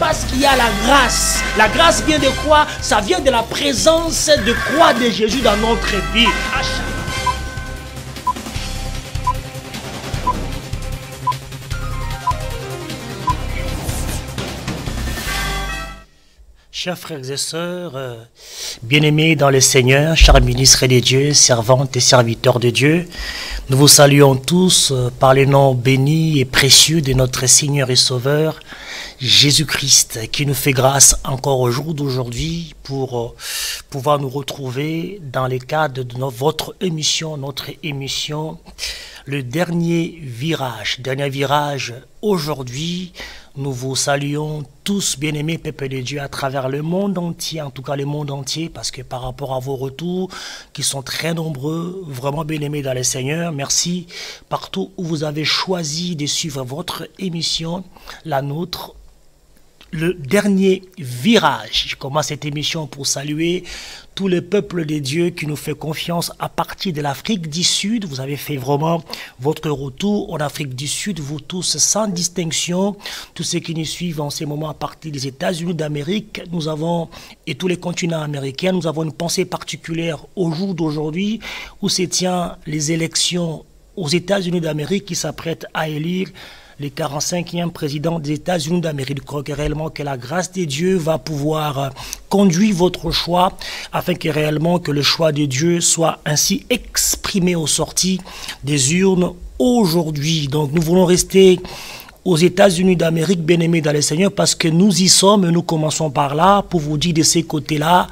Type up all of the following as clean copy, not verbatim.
parce qu'il y a la grâce. La grâce vient de quoi? Ça vient de la présence de croix de Jésus dans notre vie. Chers frères et sœurs, bien-aimés dans le Seigneur, chers ministres de Dieu, servantes et serviteurs de Dieu, nous vous saluons tous par le nom béni et précieux de notre Seigneur et Sauveur, Jésus-Christ, qui nous fait grâce encore au jour d'aujourd'hui pour pouvoir nous retrouver dans le cadre de notre émission, le dernier virage. Dernier virage aujourd'hui. Nous vous saluons tous, bien-aimés peuple de Dieu, à travers le monde entier, en tout cas le monde entier, parce que par rapport à vos retours, qui sont très nombreux, vraiment bien-aimés dans le Seigneur, merci partout où vous avez choisi de suivre votre émission, la nôtre, le dernier virage. Je commence cette émission pour saluer tout le peuple de Dieu qui nous fait confiance à partir de l'Afrique du Sud. Vous avez fait vraiment votre retour en Afrique du Sud, vous tous sans distinction, tous ceux qui nous suivent en ces moments à partir des États-Unis d'Amérique, nous avons, et tous les continents américains, nous avons une pensée particulière au jour d'aujourd'hui où se tient les élections aux États-Unis d'Amérique qui s'apprêtent à élire le 45e président des États-Unis d'Amérique. Je crois que réellement que la grâce de Dieu va pouvoir conduire votre choix afin que réellement que le choix de Dieu soit ainsi exprimé aux sorties des urnes aujourd'hui. Donc nous voulons rester aux États-Unis d'Amérique, bien-aimés dans le Seigneur, parce que nous y sommes, et nous commençons par là, pour vous dire de ces côtés-là,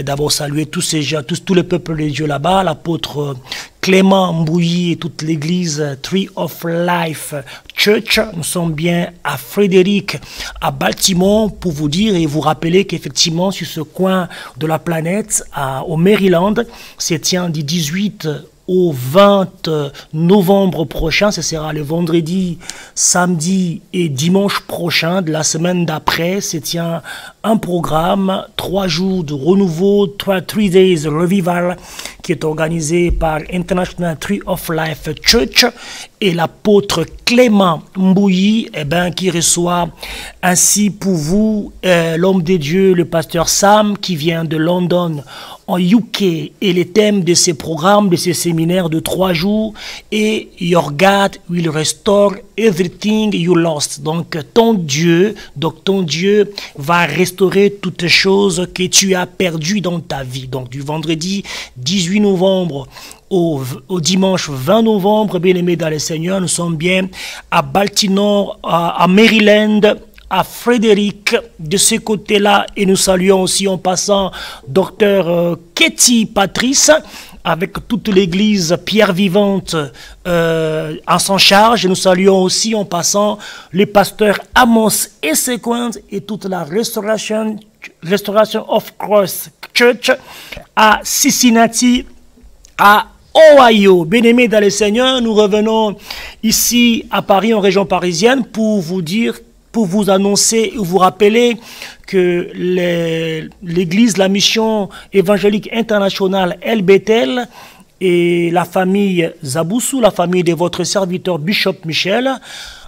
d'abord saluer tous ces gens, tout le peuple de Dieu là-bas, l'apôtre Clément Mbouyi et toute l'église Tree of Life Church. Nous sommes bien à Frédéric, à Baltimore, pour vous dire et vous rappeler qu'effectivement, sur ce coin de la planète, au Maryland, se tient du 18 au 20 novembre prochain, ce sera le vendredi, samedi et dimanche prochain de la semaine d'après, se tient un programme, 3 jours de renouveau, 3 Days Revival, qui est organisé par International Tree of Life Church et l'apôtre Clément Mbouyi, qui reçoit ainsi pour vous l'homme de Dieu, le pasteur Sam, qui vient de London, en UK, et les thèmes de ces programmes, de ces séminaires de 3 jours, et Your God will restore everything you lost. Donc ton Dieu va restaurer toutes choses que tu as perdues dans ta vie. Donc du vendredi 18 novembre au dimanche 20 novembre, bien-aimés dans le Seigneur, nous sommes bien à Baltimore, à Maryland, à Frédéric, de ce côté-là, et nous saluons aussi en passant Dr Katie Patrice, avec toute l'église Pierre Vivante en son charge. Nous saluons aussi en passant les pasteurs Amos et Sequence et toute la Restoration of Christ Church à Cincinnati, à Ohio. Bien-aimés dans le Seigneur, nous revenons ici à Paris, en région parisienne, pour vous dire, pour vous annoncer et vous rappeler que l'Église, la mission évangélique internationale El Bethel et la famille Zaboussou, la famille de votre serviteur Bishop Michel,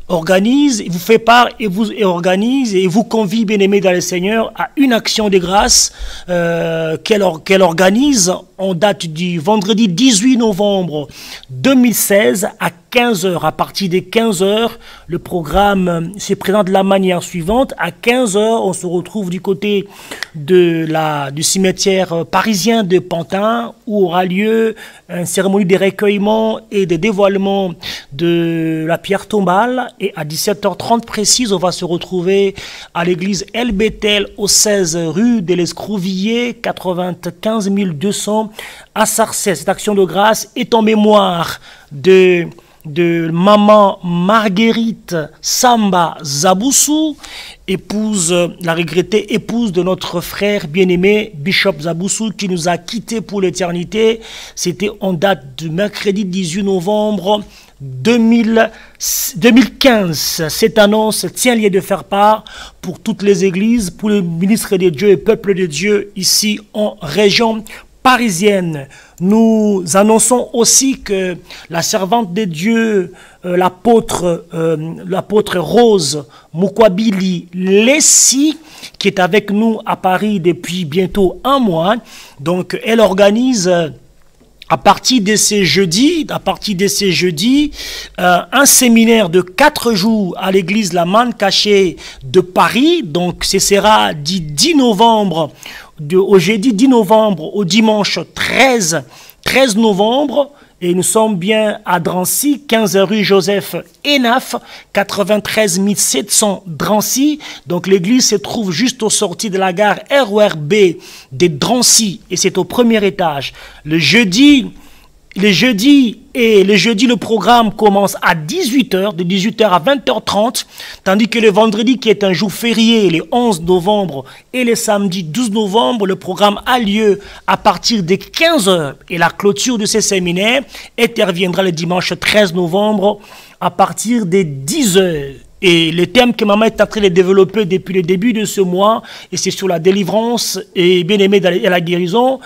organise, vous fait part et vous organise et vous convie, bien-aimés dans le Seigneur, à une action de grâce qu'elle organise en date du vendredi 18 novembre 2016 à 15h. À partir de 15h, le programme se présente de la manière suivante. À 15h, on se retrouve du côté du cimetière parisien de Pantin, où aura lieu une cérémonie de recueillement et de dévoilement de la pierre tombale. Et à 17h30 précise, on va se retrouver à l'église El Bethel, au 16 rue de l'Escrouvillier, 95 200 à Sarcelles. Cette action de grâce est en mémoire de maman Marguerite Samba Zaboussou, la regrettée épouse de notre frère bien-aimé Bishop Zaboussou, qui nous a quittés pour l'éternité. C'était en date du mercredi 18 novembre 2015. Cette annonce tient lieu de faire part pour toutes les églises, pour les ministres de Dieu et peuple de Dieu ici en région parisienne. Nous annonçons aussi que la servante de Dieu, l'apôtre Rose Mukwabili Lessi, qui est avec nous à Paris depuis bientôt un mois, donc elle organise à partir de ces jeudis, un séminaire de 4 jours à l'église La Manne Cachée de Paris. Donc, ce sera du 10 novembre, au jeudi 10 novembre au dimanche 13 novembre. Et nous sommes bien à Drancy, 15 rue Joseph Enaf, 93 700 Drancy. Donc l'église se trouve juste au sorti de la gare RERB de Drancy et c'est au premier étage. Le jeudi, le programme commence à 18h, de 18h à 20h30, tandis que le vendredi, qui est un jour férié, le 11 novembre, et le samedi 12 novembre, le programme a lieu à partir de 15h. Et la clôture de ces séminaires interviendra le dimanche 13 novembre à partir de 10h. Et le thème que maman est en train de développer depuis le début de ce mois, et c'est sur la délivrance et bien-aimé et la guérison,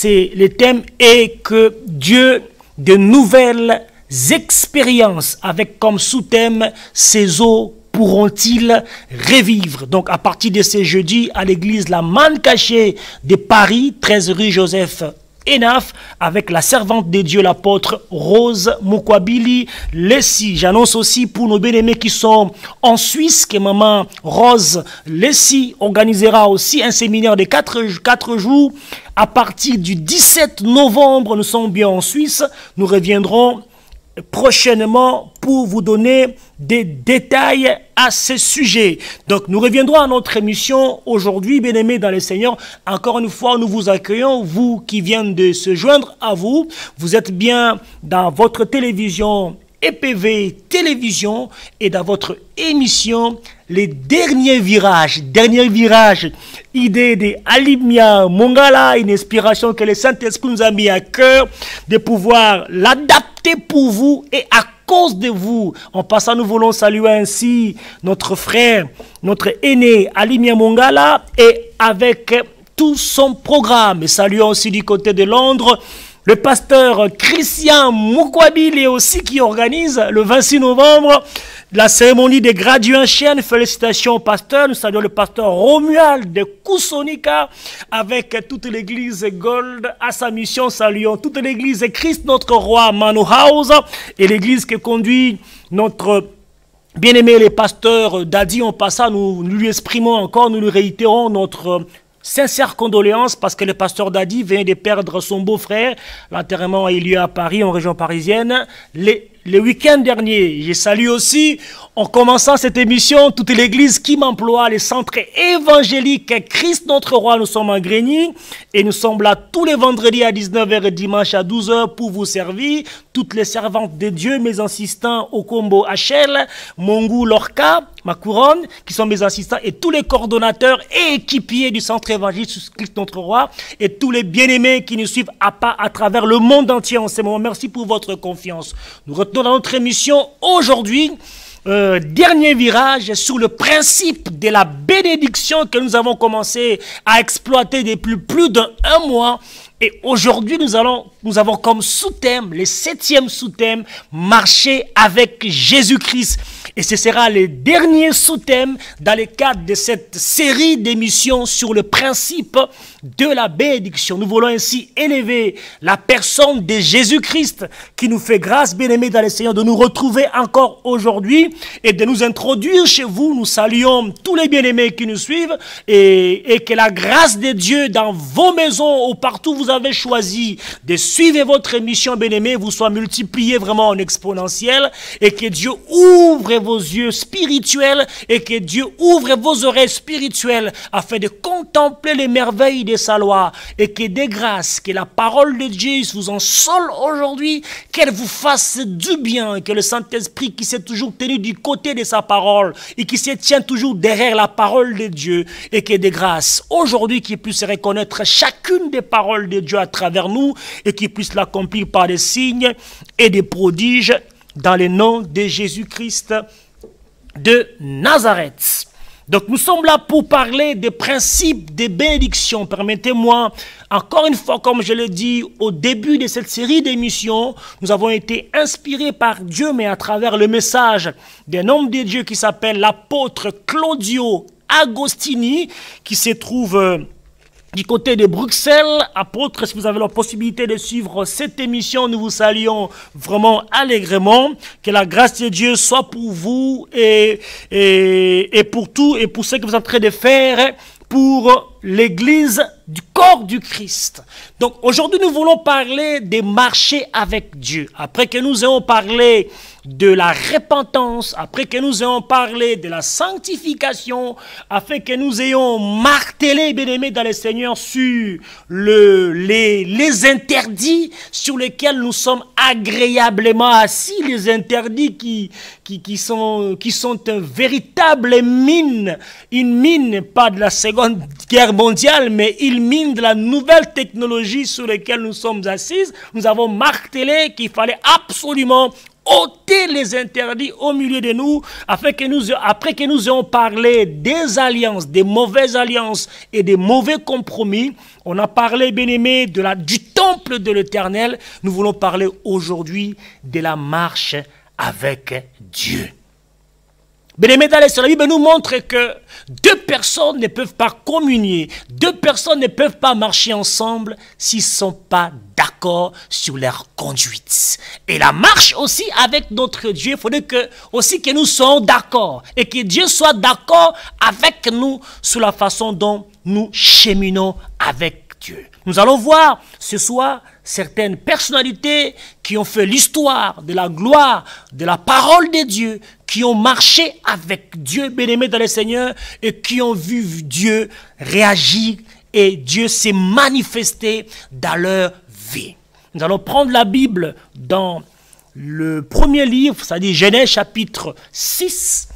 le thème est que Dieu, de nouvelles expériences, avec comme sous-thème, ces eaux pourront-ils revivre? Donc à partir de ce jeudi, à l'église La Manne Cachée de Paris, 13 rue Joseph Enaf, avec la servante de Dieu, l'apôtre Rose Mukwabili Lessi. J'annonce aussi pour nos bien-aimés qui sont en Suisse que maman Rose Lessi organisera aussi un séminaire de 4 jours à partir du 17 novembre. Nous sommes bien en Suisse. Nous reviendrons prochainement pour vous donner des détails à ce sujet. Donc nous reviendrons à notre émission aujourd'hui, bien-aimés dans le Seigneur. Encore une fois, nous vous accueillons, vous qui venez de se joindre à vous. Vous êtes bien dans votre télévision EPV Télévision et dans votre émission Les Derniers Virages. Dernier virage, idée de Alimia Mongala, une inspiration que le Saint-Esprit nous a mis à cœur de pouvoir l'adapter pour vous et à cause de vous. En passant, nous voulons saluer ainsi notre frère, notre aîné Alimia Mongala et avec tout son programme. Et saluons aussi du côté de Londres le pasteur Christian Mukwabili aussi qui organise le 26 novembre la cérémonie des graduations. Félicitations au pasteur. Nous saluons le pasteur Romuald de Koussonika avec toute l'église Gold à sa mission. Saluons toute l'église Christ notre roi Mano House et l'église que conduit notre bien-aimé le pasteur Dadi. En passant, nous lui exprimons encore, nous lui réitérons notre sincère condoléances parce que le pasteur Dadi vient de perdre son beau-frère. L'enterrement a eu lieu à Paris, en région parisienne, le week-end dernier. Je salue aussi, en commençant cette émission, toute l'église qui m'emploie, les centres évangéliques Christ notre roi. Nous sommes en Grigny et nous sommes là tous les vendredis à 19h et dimanche à 12h pour vous servir. Toutes les servantes de Dieu, mes assistants au combo HL, Mongou Lorca, ma couronne, qui sont mes assistants, et tous les coordonnateurs et équipiers du centre évangélique Christ notre roi, et tous les bien-aimés qui nous suivent à travers le monde entier en ce moment. Merci pour votre confiance. Nous retenons dans notre émission aujourd'hui, dernier virage sur le principe de la bénédiction que nous avons commencé à exploiter depuis plus d'un mois. Et aujourd'hui, nous avons comme sous-thème, le 7e sous-thème, marcher avec Jésus-Christ. Et ce sera le dernier sous-thème dans le cadre de cette série d'émissions sur le principe de la bénédiction. Nous voulons ainsi élever la personne de Jésus-Christ qui nous fait grâce, bien-aimés dans le Seigneur, de nous retrouver encore aujourd'hui et de nous introduire chez vous. Nous saluons tous les bien-aimés qui nous suivent et que la grâce de Dieu dans vos maisons ou partout où vous avez choisi de suivre votre émission, bien-aimés, vous soit multipliée vraiment en exponentiel et que Dieu ouvre vos yeux spirituels et que Dieu ouvre vos oreilles spirituelles afin de contempler les merveilles de sa loi et que des grâces, que la parole de Dieu vous en sole aujourd'hui, qu'elle vous fasse du bien, que le Saint-Esprit qui s'est toujours tenu du côté de sa parole et qui se tient toujours derrière la parole de Dieu et que des grâces aujourd'hui qui puisse reconnaître chacune des paroles de Dieu à travers nous et qui puisse l'accomplir par des signes et des prodiges dans le nom de Jésus-Christ de Nazareth. Donc nous sommes là pour parler des principes des bénédictions. Permettez-moi, encore une fois, comme je l'ai dit au début de cette série d'émissions, nous avons été inspirés par Dieu, mais à travers le message d'un homme de Dieu qui s'appelle l'apôtre Claudio Agostini, qui se trouve du côté de Bruxelles. Apôtre, si vous avez la possibilité de suivre cette émission, nous vous saluons vraiment allègrement. Que la grâce de Dieu soit pour vous et pour tout et pour ce que vous êtes en train de faire pour l'Église du corps du Christ. Donc aujourd'hui, nous voulons parler des marchés avec Dieu. Après que nous ayons parlé de la repentance, après que nous ayons parlé de la sanctification, afin que nous ayons martelé, bien-aimés dans le Seigneur, sur les interdits sur lesquels nous sommes agréablement assis, les interdits qui sont une véritable mine, une mine pas de la Seconde Guerre mondiale, mais une mine de la nouvelle technologie sur laquelle nous sommes assis. Nous avons martelé qu'il fallait absolument ôter les interdits au milieu de nous, afin que après que nous ayons parlé des alliances, des mauvaises alliances et des mauvais compromis, on a parlé, bien-aimés, du temple de l'Éternel. Nous voulons parler aujourd'hui de la marche avec Dieu. Bien-aimés, la Bible nous montre que deux personnes ne peuvent pas communier, deux personnes ne peuvent pas marcher ensemble s'ils ne sont pas d'accord sur leur conduite. Et la marche aussi avec notre Dieu, il faudrait aussi que nous soyons d'accord et que Dieu soit d'accord avec nous sur la façon dont nous cheminons avec Dieu. Nous allons voir ce soir certaines personnalités qui ont fait l'histoire de la gloire, de la parole de Dieu, qui ont marché avec Dieu, bien-aimés dans le Seigneur, et qui ont vu Dieu réagir et Dieu s'est manifesté dans leur vie. Nous allons prendre la Bible dans le premier livre, c'est-à-dire Genèse chapitre 6,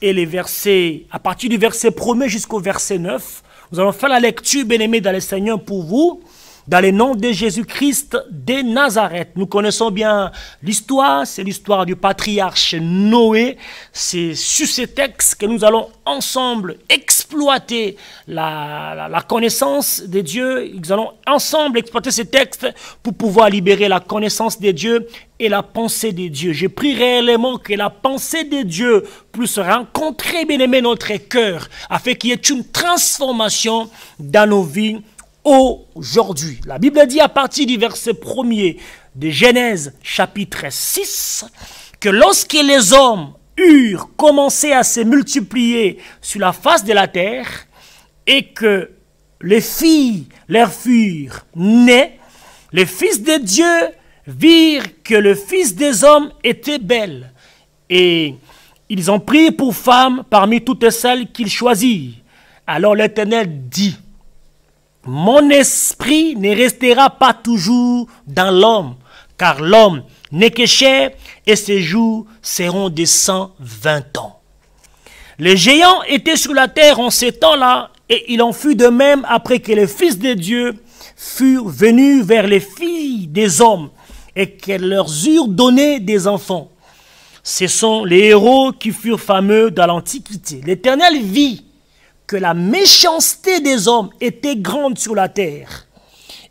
et les versets, à partir du verset 1er jusqu'au verset 9. Nous allons faire la lecture, bien-aimés dans le Seigneur, pour vous, dans le nom de Jésus-Christ de Nazareth. Nous connaissons bien l'histoire, c'est l'histoire du patriarche Noé. C'est sur ce texte que nous allons ensemble exploiter la connaissance de Dieu. Nous allons ensemble exploiter ce texte pour pouvoir libérer la connaissance de Dieu et la pensée de Dieu. Je prie réellement que la pensée de Dieu puisse rencontrer, bien-aimé, notre cœur, afin qu'il y ait une transformation dans nos vies aujourd'hui. La Bible dit à partir du verset 1er de Genèse chapitre 6 que lorsque les hommes eurent commencé à se multiplier sur la face de la terre et que les filles leur furent nées, les fils de Dieu virent que le fils des hommes était belle et ils ont pris pour femme parmi toutes celles qu'ils choisirent. Alors l'Éternel dit: mon esprit ne restera pas toujours dans l'homme, car l'homme n'est que chair et ses jours seront de 120 ans. Les géants étaient sur la terre en ces temps-là, et il en fut de même après que les fils de Dieu furent venus vers les filles des hommes et qu'elles leur eurent donné des enfants. Ce sont les héros qui furent fameux dans l'Antiquité. L'Éternel vit que la méchanceté des hommes était grande sur la terre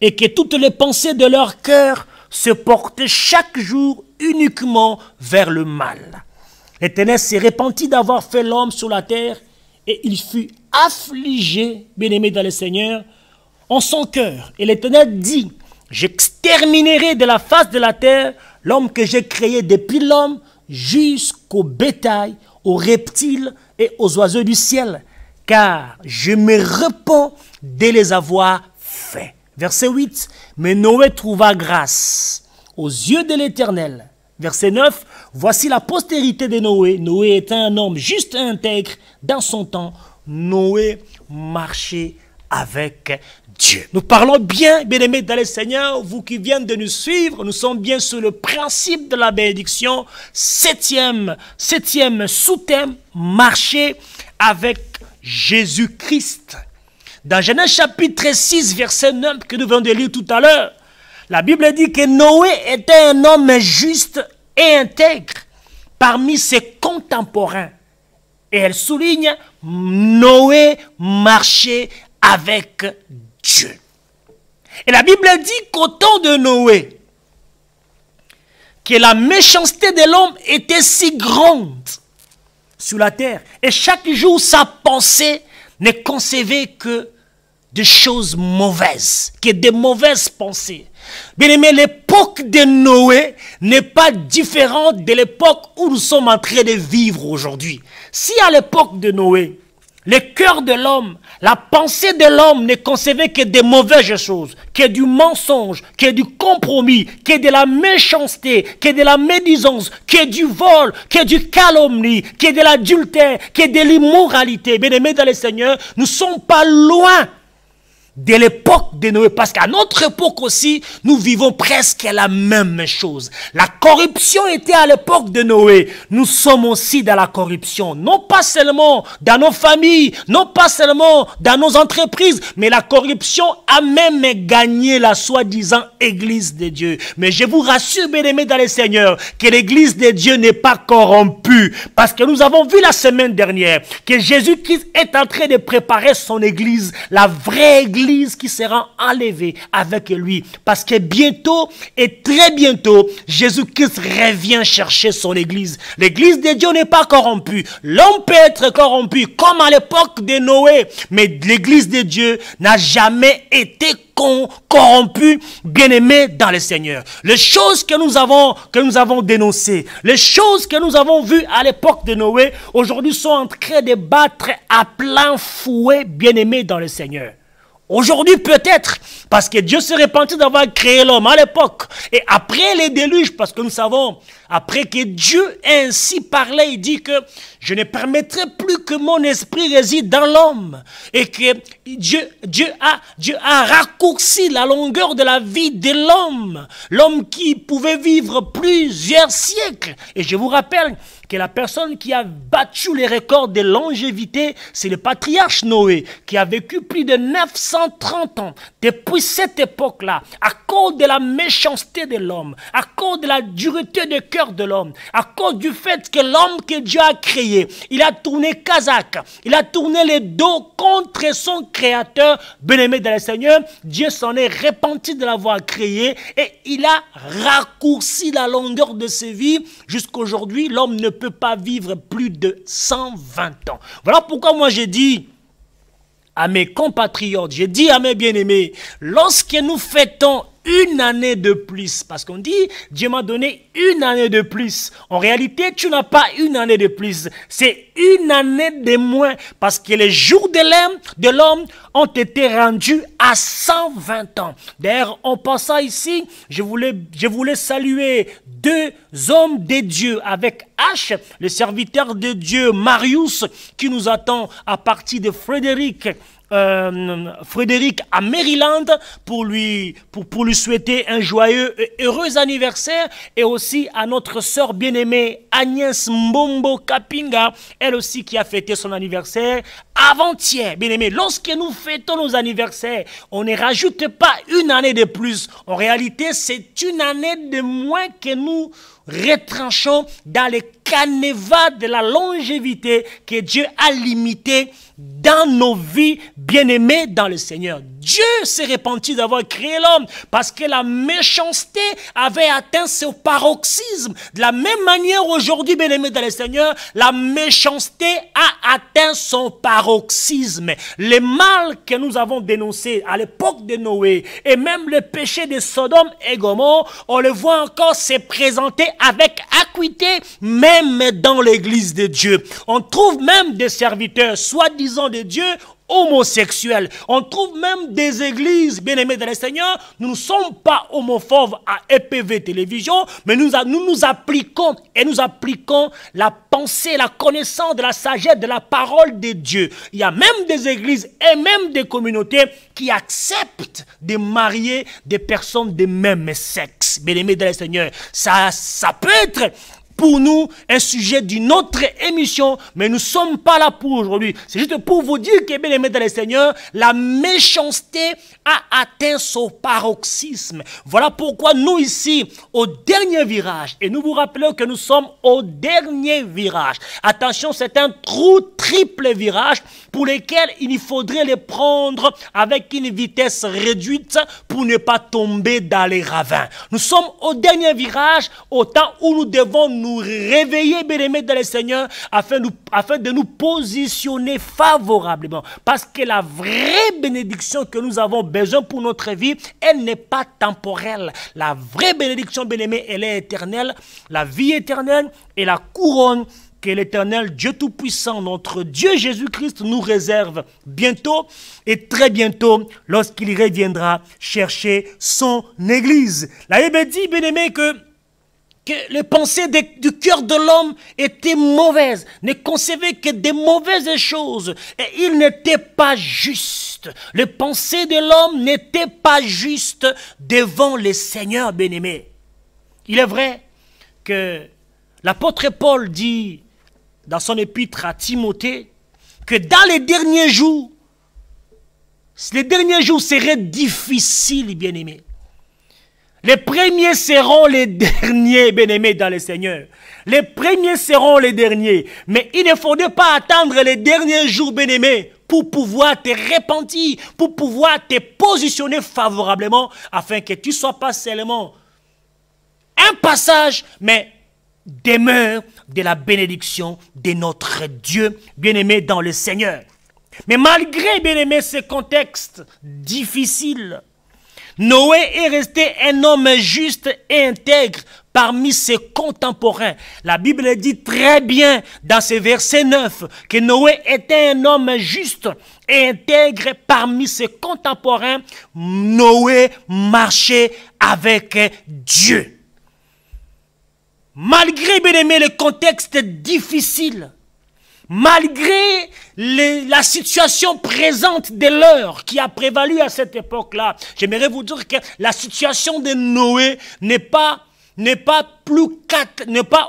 et que toutes les pensées de leur cœur se portaient chaque jour uniquement vers le mal. L'Éternel s'est repenti d'avoir fait l'homme sur la terre et il fut affligé, bien-aimé dans le Seigneur, en son cœur. Et l'Éternel dit: j'exterminerai de la face de la terre l'homme que j'ai créé depuis l'homme jusqu'au bétail, aux reptiles et aux oiseaux du ciel, car je me repens de les avoir faits. Verset 8, mais Noé trouva grâce aux yeux de l'Éternel. Verset 9, voici la postérité de Noé. Noé était un homme juste et intègre dans son temps. Noé marchait avec Dieu. Nous parlons bien, bien-aimés dans le Seigneur, vous qui venez de nous suivre, nous sommes bien sur le principe de la bénédiction, septième sous-thème, marcher avec Jésus-Christ. Dans Genèse chapitre 6, verset 9, que nous venons de lire tout à l'heure, la Bible dit que Noé était un homme juste et intègre parmi ses contemporains. Et elle souligne, Noé marchait avec Dieu. Et la Bible dit qu'au temps de Noé, que la méchanceté de l'homme était si grande sur la terre. Et chaque jour, sa pensée ne concevait que des choses mauvaises, que des mauvaises pensées. Bien aimé, l'époque de Noé n'est pas différente de l'époque où nous sommes en train de vivre aujourd'hui. Si à l'époque de Noé, le cœur de l'homme, la pensée de l'homme ne concevait que des mauvaises choses, que du mensonge, que du compromis, que de la méchanceté, que de la médisance, que du vol, que du calomnie, que de l'adultère, que de l'immoralité. Bien aimé dans le Seigneur, nous ne sommes pas loin de l'époque de Noé, parce qu'à notre époque aussi, nous vivons presque la même chose. La corruption était à l'époque de Noé. Nous sommes aussi dans la corruption, non pas seulement dans nos familles, non pas seulement dans nos entreprises, mais la corruption a même gagné la soi-disant Église de Dieu. Mais je vous rassure, bien-aimés dans le Seigneur, que l'Église de Dieu n'est pas corrompue, parce que nous avons vu la semaine dernière que Jésus-Christ est en train de préparer son Église, la vraie Église qui sera enlevée avec lui. Parce que bientôt, et très bientôt, Jésus-Christ revient chercher son Église. L'Église de Dieu n'est pas corrompue. L'homme peut être corrompu, comme à l'époque de Noé. Mais l'Église de Dieu n'a jamais été corrompue, bien-aimé dans le Seigneur. Les choses que nous avons dénoncées, les choses que nous avons vues à l'époque de Noé, aujourd'hui sont en train de battre à plein fouet, bien-aimé dans le Seigneur. Aujourd'hui peut-être, parce que Dieu s'est repenti d'avoir créé l'homme à l'époque. Et après les déluges, parce que nous savons, après que Dieu ait ainsi parlé, il dit que je ne permettrai plus que mon esprit réside dans l'homme. Et que Dieu a raccourci la longueur de la vie de l'homme. L'homme qui pouvait vivre plusieurs siècles. Et je vous rappelle que la personne qui a battu les records de longévité, c'est le patriarche Noé, qui a vécu plus de 930 ans. Depuis cette époque-là, à cause de la méchanceté de l'homme, à cause de la dureté de cœur de l'homme, à cause du fait que l'homme que Dieu a créé, il a tourné Kazakh, il a tourné les dos contre son créateur, bien-aimé dans le Seigneur. Dieu s'en est repenti de l'avoir créé et il a raccourci la longueur de ses vies. Jusqu'aujourd'hui, l'homme ne peut pas vivre plus de 120 ans. Voilà pourquoi moi j'ai dit à mes compatriotes, j'ai dit à mes bien-aimés, lorsque nous fêtons une année de plus, parce qu'on dit, Dieu m'a donné une année de plus. En réalité, tu n'as pas une année de plus, c'est une année de moins, parce que les jours de l'homme ont été rendus à 120 ans. D'ailleurs, en passant ici, je voulais saluer deux hommes de Dieu avec H, le serviteur de Dieu Marius, qui nous attend à partir de Frédéric à Maryland pour lui souhaiter un joyeux et heureux anniversaire, et aussi à notre sœur bien-aimée Agnès Mbombo Kapinga, elle aussi qui a fêté son anniversaire avant-hier. Bien-aimé, lorsque nous fêtons nos anniversaires, on ne rajoute pas une année de plus. En réalité, c'est une année de moins que nous retranchons dans le canevas de la longévité que Dieu a limité dans nos vies, bien-aimés dans le Seigneur. Dieu s'est repenti d'avoir créé l'homme parce que la méchanceté avait atteint son paroxysme. De la même manière, aujourd'hui, bien-aimés dans le Seigneur, la méchanceté a atteint son paroxysme. Le mal que nous avons dénoncé à l'époque de Noé et même le péché de Sodome et Gomorrhe, on le voit encore se présenter avec acuité, même dans l'église de Dieu. On trouve même des serviteurs, soi-disant de Dieu, homosexuels. On trouve même des églises, bien-aimés dans le Seigneur. Nous ne sommes pas homophobes à EPV Télévision, mais nous appliquons la pensée, la connaissance de la sagesse de la parole de Dieu. Il y a même des églises et même des communautés qui acceptent de marier des personnes de même sexe. Bien-aimés dans le Seigneur, ça peut être pour nous un sujet d'une autre émission, mais nous ne sommes pas là pour aujourd'hui. C'est juste pour vous dire que, bien aimés dans le Seigneur, la méchanceté a atteint son paroxysme. Voilà pourquoi nous ici, au dernier virage, et nous vous rappelons que nous sommes au dernier virage. Attention, c'est un triple virage pour lequel il faudrait les prendre avec une vitesse réduite pour ne pas tomber dans les ravins. Nous sommes au dernier virage, au temps où nous devons nous réveiller, bien-aimés dans le Seigneur, afin de nous positionner favorablement. Parce que la vraie bénédiction que nous avons besoin pour notre vie, elle n'est pas temporelle. La vraie bénédiction, bien-aimés, elle est éternelle. La vie éternelle et la couronne que l'Éternel, Dieu Tout-Puissant, notre Dieu Jésus-Christ nous réserve bientôt et très bientôt lorsqu'il reviendra chercher son Église. La Bible dit, bien-aimé, que les pensées du cœur de l'homme étaient mauvaises, ne concevaient que des mauvaises choses et il n'était pas juste. Les pensées de l'homme n'étaient pas justes devant le Seigneur, bien-aimé. Il est vrai que l'apôtre Paul dit dans son épître à Timothée que dans les derniers jours seraient difficiles, bien-aimés. Les premiers seront les derniers, bien-aimés dans le Seigneur. Les premiers seront les derniers. Mais il ne faudrait pas attendre les derniers jours, bien-aimés, pour pouvoir te repentir, pour pouvoir te positionner favorablement, afin que tu ne sois pas seulement un passage, mais demeure de la bénédiction de notre Dieu, bien-aimé dans le Seigneur. Mais malgré, bien-aimé, ce contexte difficile, Noé est resté un homme juste et intègre parmi ses contemporains. La Bible dit très bien dans ce verset 9 que Noé était un homme juste et intègre parmi ses contemporains. Noé marchait avec Dieu. Malgré, bien aimé, le contexte difficile, malgré la situation présente de l'heure qui a prévalu à cette époque-là, j'aimerais vous dire que la situation de Noé n'est pas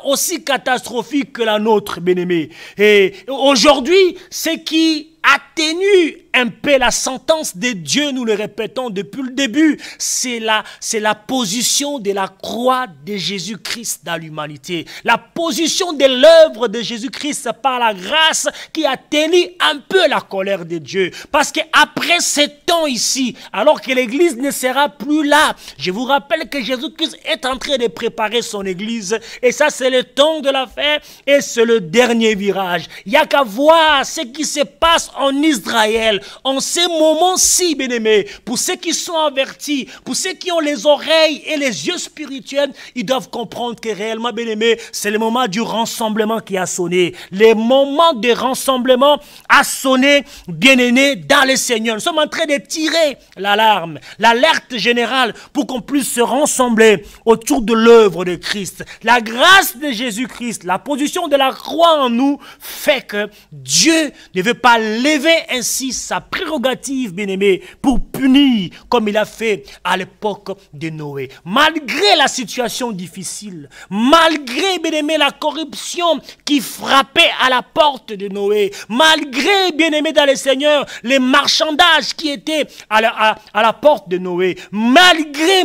aussi catastrophique que la nôtre, bien aimé. Et aujourd'hui, ce qui atténue un peu la sentence de Dieu, nous le répétons depuis le début, c'est la position de la croix de Jésus-Christ dans l'humanité. La position de l'œuvre de Jésus-Christ par la grâce qui atténue un peu la colère de Dieu. Parce qu'après ce temps ici, alors que l'Église ne sera plus là, je vous rappelle que Jésus-Christ est en train de préparer son Église, et ça c'est le temps de la fin, et c'est le dernier virage. Il n'y a qu'à voir ce qui se passe en Israël, en ces moments-ci, bien-aimés. Pour ceux qui sont avertis, pour ceux qui ont les oreilles et les yeux spirituels, ils doivent comprendre que réellement, bien-aimés, c'est le moment du rassemblement qui a sonné. Le moment de rassemblement a sonné, bien-aimés, dans le Seigneur. Nous sommes en train de tirer l'alarme, l'alerte générale pour qu'on puisse se rassembler autour de l'œuvre de Christ. La grâce de Jésus-Christ, la position de la croix en nous fait que Dieu ne veut pas lever ainsi sa prérogative, bien-aimé, pour punir comme il a fait à l'époque de Noé. Malgré la situation difficile, malgré, bien-aimé, la corruption qui frappait à la porte de Noé, malgré, bien-aimé dans le Seigneur, les marchandages qui étaient à la porte de Noé, malgré,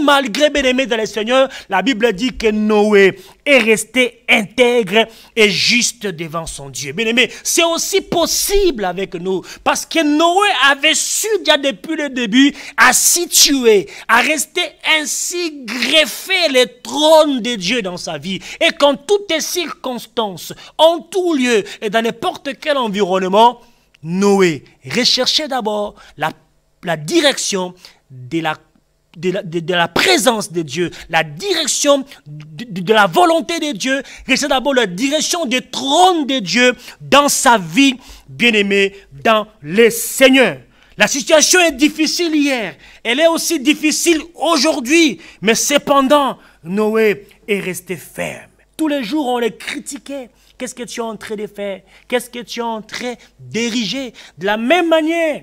bien-aimé dans le Seigneur, la Bible dit que Noé est resté intègre et juste devant son Dieu. Bien-aimé, c'est aussi possible avec nous, parce que Noé avait su déjà depuis le début à situer, à rester ainsi greffé le trône de Dieu dans sa vie, et qu'en toutes les circonstances, en tout lieu et dans n'importe quel environnement, Noé recherchait d'abord la direction de la présence de Dieu, la direction de la volonté de Dieu, c'est d'abord la direction du trône de Dieu dans sa vie, bien-aimée, dans le Seigneur. La situation est difficile hier, elle est aussi difficile aujourd'hui, mais cependant, Noé est resté ferme. Tous les jours, on le critiquait. Qu'est-ce que tu es en train de faire? Qu'est-ce que tu es en train d'ériger? De la même manière,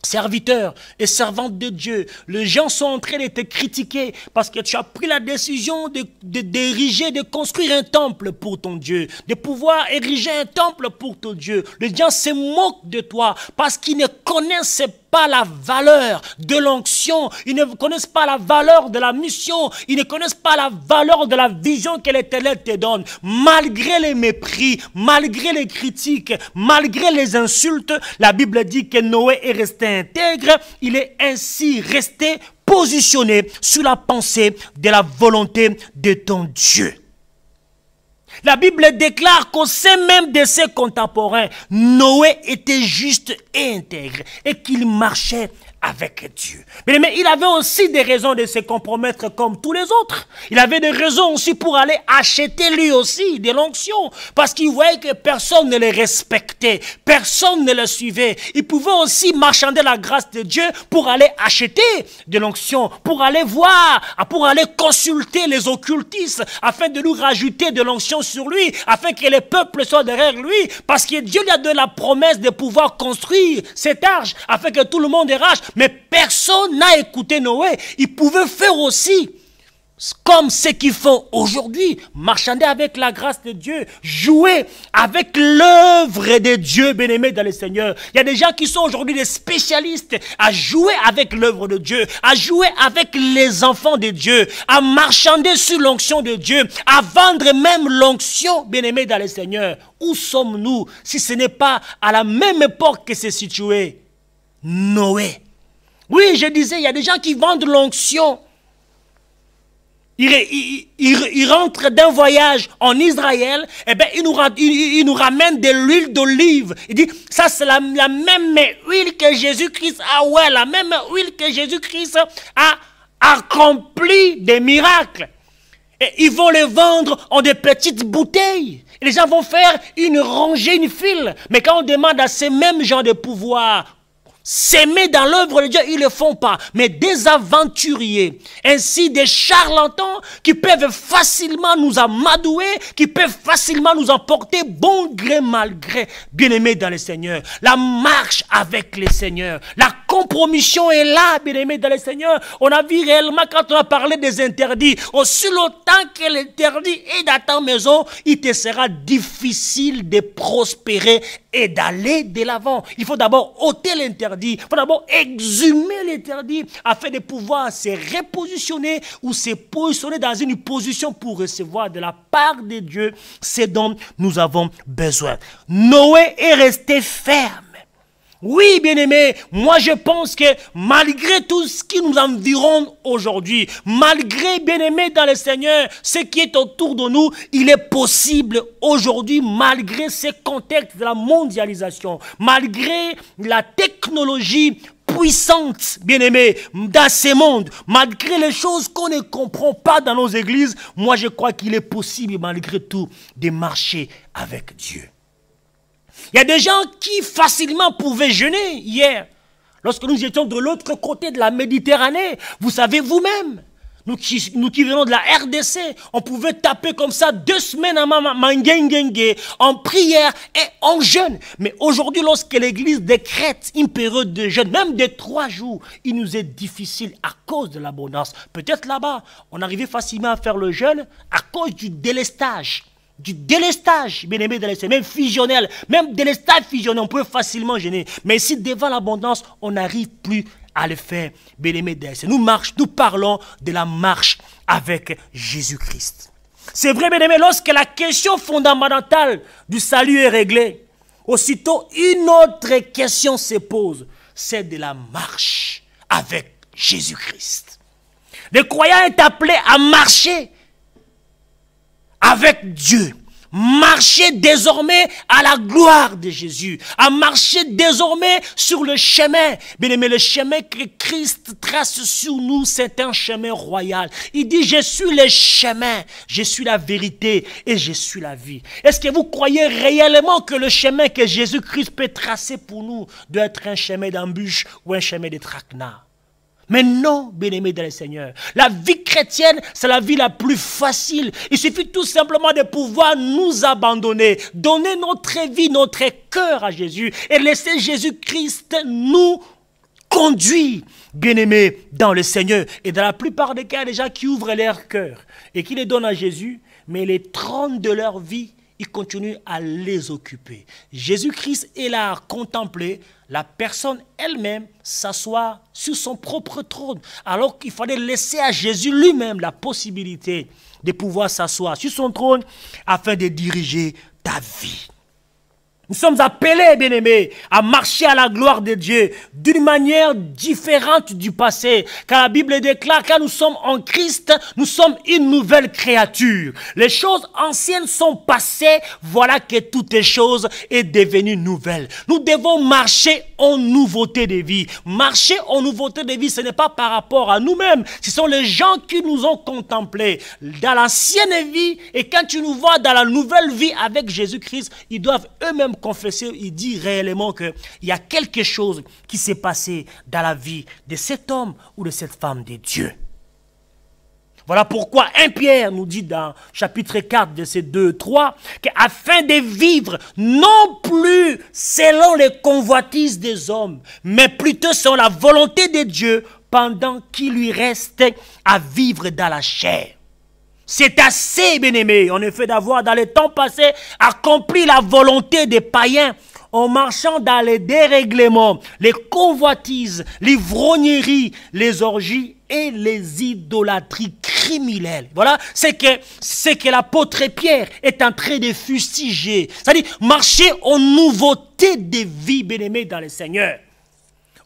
serviteurs et servantes de Dieu, les gens sont en train de te critiquer parce que tu as pris la décision d'ériger, de construire un temple pour ton Dieu, de pouvoir ériger un temple pour ton Dieu. Les gens se moquent de toi parce qu'ils ne connaissent pas la valeur de l'onction, ils ne connaissent pas la valeur de la mission, ils ne connaissent pas la valeur de la vision que l'Éternel te donne. Malgré les mépris, malgré les critiques, malgré les insultes, la Bible dit que Noé est resté intègre, il est ainsi resté positionné sur la pensée de la volonté de ton Dieu. La Bible déclare qu'au sein même de ses contemporains, Noé était juste et intègre et qu'il marchait avec Dieu. Mais il avait aussi des raisons de se compromettre comme tous les autres. Il avait des raisons aussi pour aller acheter lui aussi de l'onction. Parce qu'il voyait que personne ne le respectait, personne ne le suivait. Il pouvait aussi marchander la grâce de Dieu pour aller acheter de l'onction, pour aller voir, pour aller consulter les occultistes, afin de nous rajouter de l'onction sur lui, afin que les peuples soient derrière lui. Parce que Dieu lui a donné la promesse de pouvoir construire cet arche, afin que tout le monde érage. Mais personne n'a écouté Noé. Ils pouvaient faire aussi comme ce qu'ils font aujourd'hui, marchander avec la grâce de Dieu, jouer avec l'œuvre de Dieu, bien-aimé dans le Seigneur. Il y a des gens qui sont aujourd'hui des spécialistes à jouer avec l'œuvre de Dieu, à jouer avec les enfants de Dieu, à marchander sur l'onction de Dieu, à vendre même l'onction, bien-aimé dans le Seigneur. Où sommes-nous si ce n'est pas à la même époque que s'est situé Noé? Oui, je disais, il y a des gens qui vendent l'onction. Ils rentrent d'un voyage en Israël, et bien ils nous ramènent de l'huile d'olive. Il dit, ça c'est la même huile que Jésus-Christ a, ouais, la même huile que Jésus-Christ a accompli des miracles. Et ils vont les vendre en des petites bouteilles. Et les gens vont faire une rangée, une file. Mais quand on demande à ces mêmes gens de pouvoir s'aimer dans l'œuvre de Dieu, ils ne le font pas. Mais des aventuriers, ainsi des charlatans qui peuvent facilement nous amadouer, qui peuvent facilement nous emporter bon gré, mal gré, bien-aimés dans le Seigneur. La marche avec le Seigneur, la compromission est là, bien-aimés dans le Seigneur. On a vu réellement quand on a parlé des interdits, aussi longtemps que l'interdit est dans ta maison, il te sera difficile de prospérer et d'aller de l'avant. Il faut d'abord ôter l'interdit. Il faut d'abord exhumer l'interdit afin de pouvoir se repositionner ou se positionner dans une position pour recevoir de la part de Dieu ce dont nous avons besoin. Noé est resté ferme. Oui, bien-aimé, moi je pense que malgré tout ce qui nous environne aujourd'hui, malgré, bien-aimé dans le Seigneur, ce qui est autour de nous, il est possible aujourd'hui, malgré ce contexte de la mondialisation, malgré la technologie puissante, bien-aimé, dans ce monde, malgré les choses qu'on ne comprend pas dans nos églises, moi je crois qu'il est possible, malgré tout, de marcher avec Dieu. Il y a des gens qui facilement pouvaient jeûner hier. Lorsque nous étions de l'autre côté de la Méditerranée, vous savez vous-même, nous qui venons de la RDC, on pouvait taper comme ça 2 semaines en prière et en jeûne. Mais aujourd'hui, lorsque l'Église décrète une période de jeûne, même de 3 jours, il nous est difficile à cause de l'abondance. Peut-être là-bas, on arrivait facilement à faire le jeûne à cause du délestage. Du délestage, bien aimé dans les même fusionnel, même délestage fusionnel, on peut facilement gêner. Mais ici, devant l'abondance, on n'arrive plus à le faire, bien aimé dans les nous parlons de la marche avec Jésus-Christ. C'est vrai, bien aimé, lorsque la question fondamentale du salut est réglée, aussitôt une autre question se pose, c'est de la marche avec Jésus-Christ. Le croyant est appelé à marcher avec Dieu, marcher désormais à la gloire de Jésus, à marcher désormais sur le chemin. Bien aimé, le chemin que Christ trace sur nous, c'est un chemin royal. Il dit, je suis le chemin, je suis la vérité et je suis la vie. Est-ce que vous croyez réellement que le chemin que Jésus-Christ peut tracer pour nous doit être un chemin d'embûche ou un chemin de traquenard? Mais non, bien-aimés dans le Seigneur. La vie chrétienne, c'est la vie la plus facile. Il suffit tout simplement de pouvoir nous abandonner, donner notre vie, notre cœur à Jésus et laisser Jésus-Christ nous conduit, bien-aimés, dans le Seigneur. Et dans la plupart des cas, les gens qui ouvrent leur cœur et qui les donnent à Jésus, mais les trônes de leur vie, ils continuent à les occuper. Jésus-Christ est là à contempler la personne elle-même s'asseoir sur son propre trône, alors qu'il fallait laisser à Jésus lui-même la possibilité de pouvoir s'asseoir sur son trône afin de diriger ta vie. Nous sommes appelés, bien-aimés, à marcher à la gloire de Dieu d'une manière différente du passé. Car la Bible déclare, quand nous sommes en Christ, nous sommes une nouvelle créature. Les choses anciennes sont passées, voilà que toutes les choses est devenue nouvelle. Nous devons marcher en nouveauté de vie. Marcher en nouveauté de vie, ce n'est pas par rapport à nous-mêmes. Ce sont les gens qui nous ont contemplés dans l'ancienne vie. Et quand tu nous vois dans la nouvelle vie avec Jésus-Christ, ils doivent eux-mêmes confesser, il dit réellement qu'il y a quelque chose qui s'est passé dans la vie de cet homme ou de cette femme de Dieu. Voilà pourquoi 1 Pierre nous dit dans chapitre 4, verset 2, 3, qu'afin de vivre non plus selon les convoitises des hommes, mais plutôt selon la volonté de Dieu, pendant qu'il lui reste à vivre dans la chair. C'est assez, bien-aimé, en effet, d'avoir dans les temps passés accompli la volonté des païens en marchant dans les dérèglements, les convoitises, l'ivrognerie, les orgies et les idolâtries criminelles. Voilà, c'est que l'apôtre Pierre est en train de fustiger. C'est-à-dire marcher en nouveauté de vie, bien-aimé, dans le Seigneur.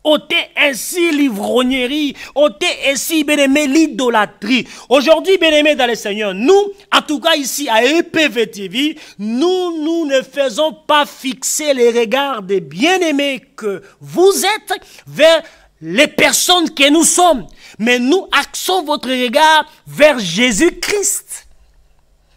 Ôtez ainsi l'ivrognerie, ôtez ainsi, bien-aimé, l'idolâtrie. Aujourd'hui, bien-aimé dans le Seigneur, nous, en tout cas ici à EPV TV, nous ne faisons pas fixer les regards des bien-aimés que vous êtes vers les personnes que nous sommes. Mais nous axons votre regard vers Jésus-Christ,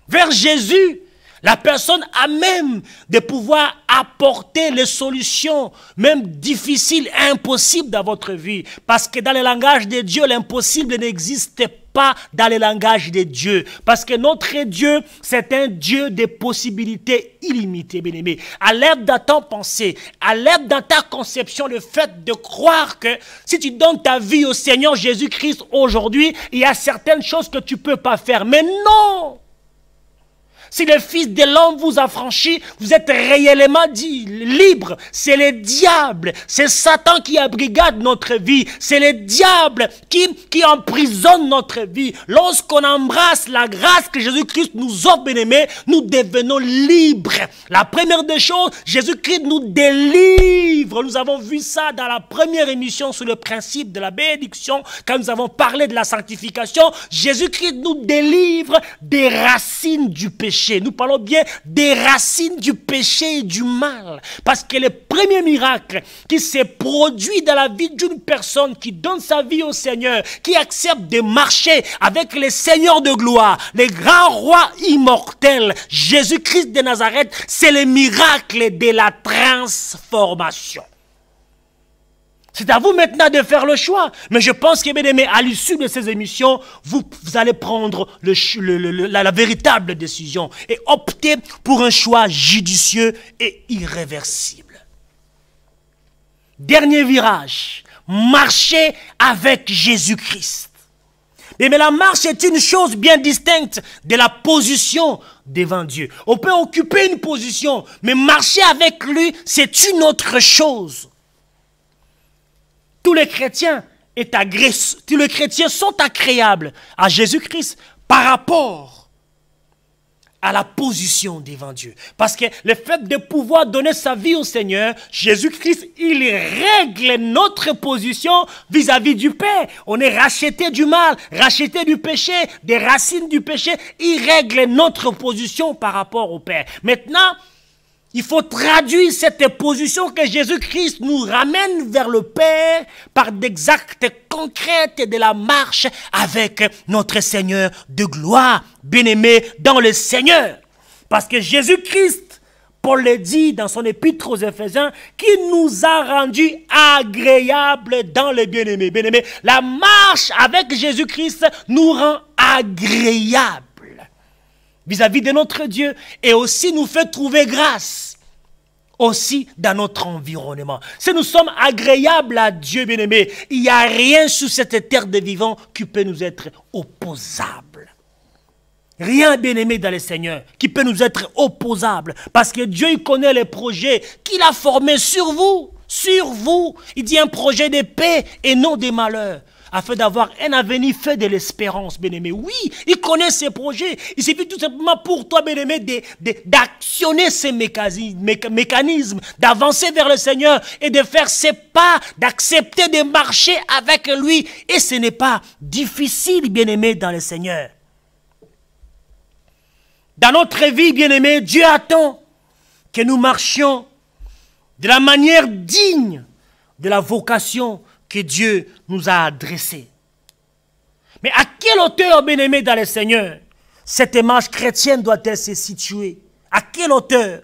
vers Jésus. La personne a même de pouvoir apporter les solutions, même difficiles et impossibles dans votre vie. Parce que dans le langage de Dieu, l'impossible n'existe pas dans le langage de Dieu. Parce que notre Dieu, c'est un Dieu de possibilités illimitées, bien-aimés. À l'aide de ton pensée, à l'aide de ta conception, le fait de croire que si tu donnes ta vie au Seigneur Jésus-Christ aujourd'hui, il y a certaines choses que tu ne peux pas faire. Mais non! Si le Fils de l'homme vous a franchi, vous êtes réellement dit libre. C'est le diable, c'est Satan qui abrigade notre vie. C'est le diable qui emprisonne notre vie. Lorsqu'on embrasse la grâce que Jésus-Christ nous offre, bien-aimés, nous devenons libres. La première des choses, Jésus-Christ nous délivre. Nous avons vu ça dans la première émission sur le principe de la bénédiction. Quand nous avons parlé de la sanctification, Jésus-Christ nous délivre des racines du péché. Nous parlons bien des racines du péché et du mal. Parce que le premier miracle qui s'est produit dans la vie d'une personne qui donne sa vie au Seigneur, qui accepte de marcher avec le Seigneur de gloire, le grand roi immortel, Jésus-Christ de Nazareth, c'est le miracle de la transformation. C'est à vous maintenant de faire le choix. Mais je pense que, bien aimé, à l'issue de ces émissions, vous allez prendre la véritable décision et opter pour un choix judicieux et irréversible. Dernier virage, marcher avec Jésus-Christ. Mais la marche est une chose bien distincte de la position devant Dieu. On peut occuper une position, mais marcher avec lui, c'est une autre chose. Tous les chrétiens sont agréables à Jésus-Christ par rapport à la position devant Dieu. Parce que le fait de pouvoir donner sa vie au Seigneur, Jésus-Christ, il règle notre position vis-à-vis du Père. On est racheté du mal, racheté du péché, des racines du péché. Il règle notre position par rapport au Père. Maintenant, il faut traduire cette position que Jésus-Christ nous ramène vers le Père par des actes concrets de la marche avec notre Seigneur de gloire, bien-aimé dans le Seigneur. Parce que Jésus-Christ, Paul le dit dans son épître aux Éphésiens, qui nous a rendus agréables dans le bien-aimé. Bien-aimé, la marche avec Jésus-Christ nous rend agréables vis-à-vis de notre Dieu et aussi nous fait trouver grâce aussi dans notre environnement. Si nous sommes agréables à Dieu, bien-aimé, il n'y a rien sur cette terre de vivants qui peut nous être opposable. Rien, bien-aimé dans le Seigneur, qui peut nous être opposable. Parce que Dieu, il connaît les projets qu'il a formés sur vous. Sur vous. Il dit un projet de paix et non de malheur. Afin d'avoir un avenir fait de l'espérance, bien-aimé. Oui, il connaît ses projets. Il suffit tout simplement pour toi, bien-aimé, d'actionner ces mécanismes, d'avancer vers le Seigneur et de faire ses pas, d'accepter de marcher avec lui. Et ce n'est pas difficile, bien-aimé, dans le Seigneur. Dans notre vie, bien-aimé, Dieu attend que nous marchions de la manière digne de la vocation que Dieu nous a adressée. Mais à quelle hauteur, bien-aimé dans le Seigneur, cette marche chrétienne doit-elle se situer? À quelle hauteur?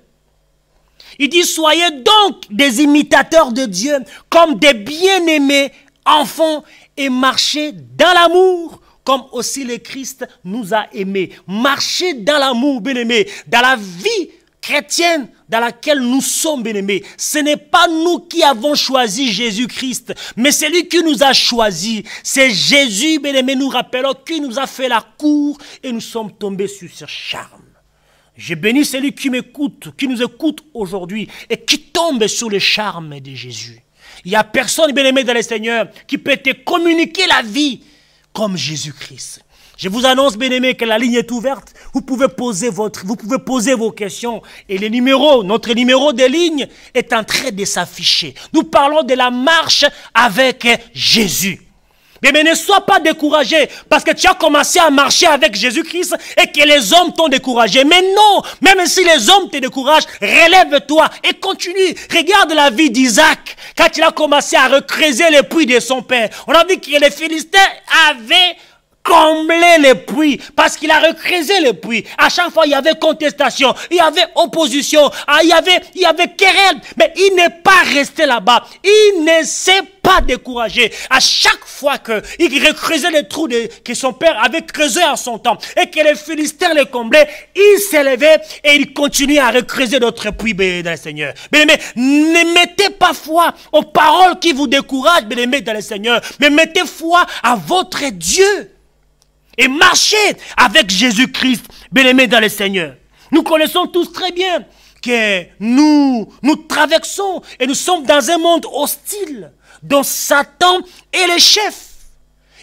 Il dit, soyez donc des imitateurs de Dieu, comme des bien-aimés enfants, et marchez dans l'amour, comme aussi le Christ nous a aimés. Marchez dans l'amour, bien-aimés, dans la vie chrétienne dans laquelle nous sommes, bien-aimés. Ce n'est pas nous qui avons choisi Jésus-Christ, mais c'est lui qui nous a choisis. C'est Jésus, bien-aimés, nous rappelons, qui nous a fait la cour et nous sommes tombés sur ce charme. Je bénis celui qui m'écoute, qui nous écoute aujourd'hui et qui tombe sur le charme de Jésus. Il n'y a personne, bien-aimé dans le Seigneur, qui peut te communiquer la vie comme Jésus-Christ. Je vous annonce, bien-aimés, que la ligne est ouverte. Vous pouvez poser vos questions. Et notre numéro de ligne est en train de s'afficher. Nous parlons de la marche avec Jésus. Mais ne sois pas découragé parce que tu as commencé à marcher avec Jésus-Christ et que les hommes t'ont découragé. Mais non, même si les hommes te découragent, relève-toi et continue. Regarde la vie d'Isaac quand il a commencé à recreuser les puits de son père. On a vu que les Philistins avaient combler les puits, parce qu'il a recreusé les puits. À chaque fois, il y avait contestation, il y avait opposition, il y avait querelle, mais il n'est pas resté là-bas. Il ne s'est pas découragé. À chaque fois qu'il recreusait les trous que son père avait creusés en son temps, et que les Philistins les comblaient, il s'élevait et il continuait à recreuser d'autres puits, dans le Seigneur. Mais ne mettez pas foi aux paroles qui vous découragent, bien-aimés, dans le Seigneur, mais mettez foi à votre Dieu. Et marchez avec Jésus-Christ, bien-aimés dans le Seigneur. Nous connaissons tous très bien que nous traversons et nous sommes dans un monde hostile, dont Satan est le chef.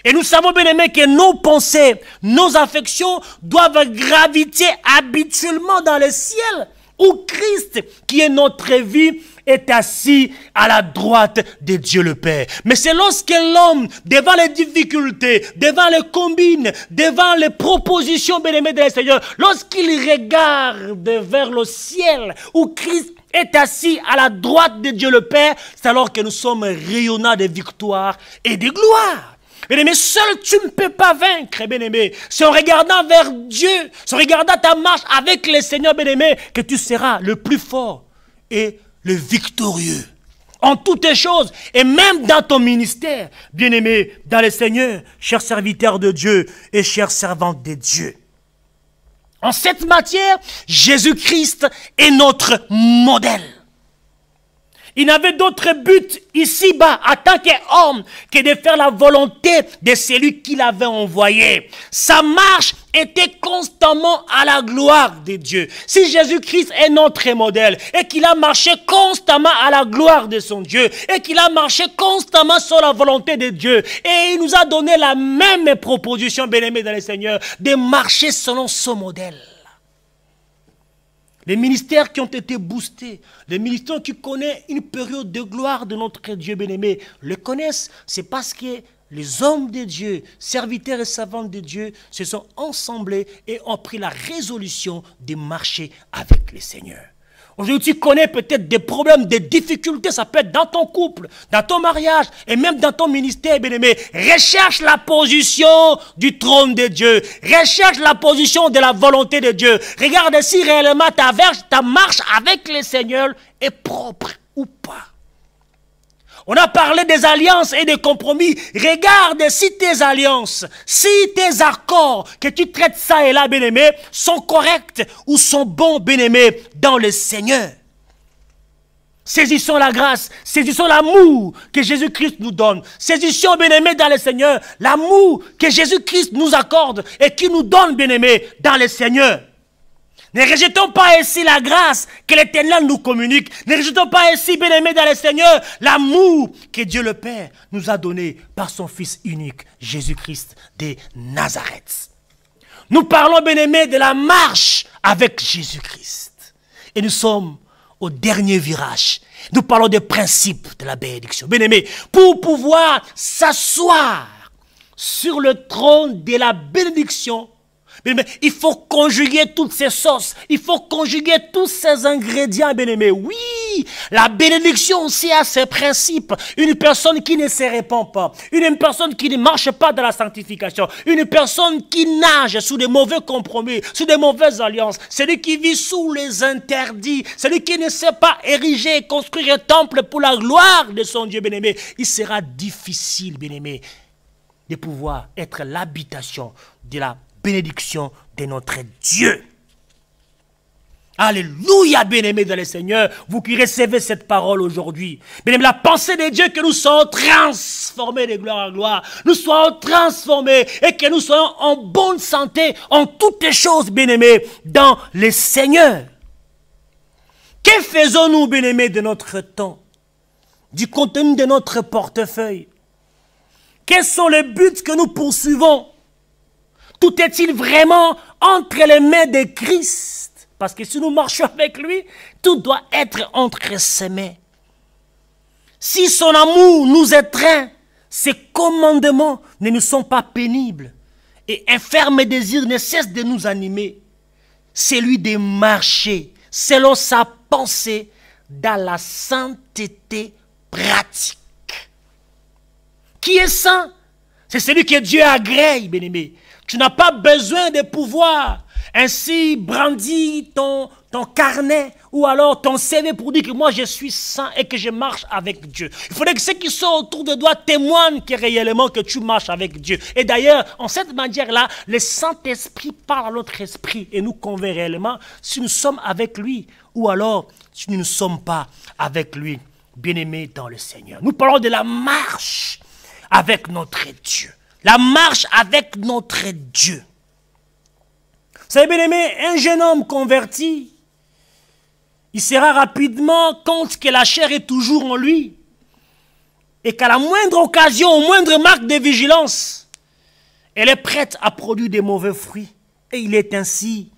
Et nous savons, bien-aimés, que nos pensées, nos affections doivent graviter habituellement dans le ciel, où Christ, qui est notre vie, est assis à la droite de Dieu le Père. Mais c'est lorsque l'homme, devant les difficultés, devant les combines, devant les propositions, bien-aimés de Seigneur, lorsqu'il regarde vers le ciel, où Christ est assis à la droite de Dieu le Père, c'est alors que nous sommes rayonnants de victoire et de gloire. Bien-aimé, seul tu ne peux pas vaincre, bien-aimé. C'est en regardant vers Dieu, c'est en regardant ta marche avec le Seigneur, bien-aimé, que tu seras le plus fort et le victorieux en toutes choses et même dans ton ministère, bien-aimé dans le Seigneur, chers serviteurs de Dieu et chers servantes de Dieu. En cette matière, Jésus-Christ est notre modèle. Il n'avait d'autre but ici-bas, en tant qu'homme, que de faire la volonté de celui qui l'avait envoyé. Sa marche était constamment à la gloire de Dieu. Si Jésus-Christ est notre modèle et qu'il a marché constamment à la gloire de son Dieu et qu'il a marché constamment sur la volonté de Dieu et il nous a donné la même proposition, bien-aimés dans le Seigneur, de marcher selon son modèle. Les ministères qui ont été boostés, les ministères qui connaissent une période de gloire de notre Dieu bien-aimé, le connaissent. C'est parce que les hommes de Dieu, serviteurs et servants de Dieu, se sont ensemblés et ont pris la résolution de marcher avec le Seigneur. Aujourd'hui, tu connais peut-être des problèmes, des difficultés, ça peut être dans ton couple, dans ton mariage et même dans ton ministère, bien-aimé. Recherche la position du trône de Dieu. Recherche la position de la volonté de Dieu. Regarde si réellement ta marche avec le Seigneur est propre ou pas. On a parlé des alliances et des compromis. Regarde si tes alliances, si tes accords, que tu traites ça et là, bien-aimé, sont corrects ou sont bons, bien-aimé, dans le Seigneur. Saisissons la grâce, saisissons l'amour que Jésus-Christ nous donne. Saisissons, bien-aimés, dans le Seigneur, l'amour que Jésus-Christ nous accorde et qui nous donne, bien-aimés, dans le Seigneur. Ne rejetons pas ainsi la grâce que l'Éternel nous communique. Ne rejetons pas ainsi, bien-aimés, dans le Seigneur, l'amour que Dieu le Père nous a donné par son Fils unique, Jésus-Christ de Nazareth. Nous parlons, bien-aimés, de la marche avec Jésus-Christ. Et nous sommes au dernier virage. Nous parlons des principes de la bénédiction. Bien-aimés, pour pouvoir s'asseoir sur le trône de la bénédiction, bien-aimés, il faut conjuguer toutes ces sauces. Il faut conjuguer tous ces ingrédients, bien-aimés. Oui, la bénédiction aussi a ses principes. Une personne qui ne se répand pas, une personne qui ne marche pas dans la sanctification, une personne qui nage sous des mauvais compromis, sous des mauvaises alliances, celui qui vit sous les interdits, celui qui ne sait pas ériger et construire un temple pour la gloire de son Dieu, bien-aimé, il sera difficile, bien-aimé, de pouvoir être l'habitation de la bénédiction de notre Dieu. Alléluia, bien-aimés dans le Seigneur, vous qui recevez cette parole aujourd'hui. Bien-aimés, la pensée de Dieu que nous soyons transformés de gloire en gloire, nous soyons transformés et que nous soyons en bonne santé en toutes les choses, bien-aimés, dans le Seigneur. Que faisons-nous, bien-aimés, de notre temps, du contenu de notre portefeuille? Quels sont les buts que nous poursuivons? Tout est-il vraiment entre les mains de Christ? Parce que si nous marchons avec lui, tout doit être entre ses mains. Si son amour nous étreint, ses commandements ne nous sont pas pénibles. Et un ferme désir ne cesse de nous animer. C'est lui de marcher selon sa pensée dans la sainteté pratique. Qui est saint? C'est celui que Dieu agrée, bien-aimé. Tu n'as pas besoin de pouvoir ainsi brandir ton carnet ou alors ton CV pour dire que moi je suis saint et que je marche avec Dieu. Il faudrait que ceux qui sont autour de toi témoignent que réellement que tu marches avec Dieu. Et d'ailleurs, en cette manière-là, le Saint-Esprit parle à notre esprit et nous convainc réellement si nous sommes avec lui ou alors si nous ne sommes pas avec lui, bien-aimés dans le Seigneur. Nous parlons de la marche avec notre Dieu. La marche avec notre Dieu. Vous savez, bien aimé, un jeune homme converti, il sera rapidement compte que la chair est toujours en lui. Et qu'à la moindre occasion, au moindre marque de vigilance, elle est prête à produire des mauvais fruits. Et il est ainsi.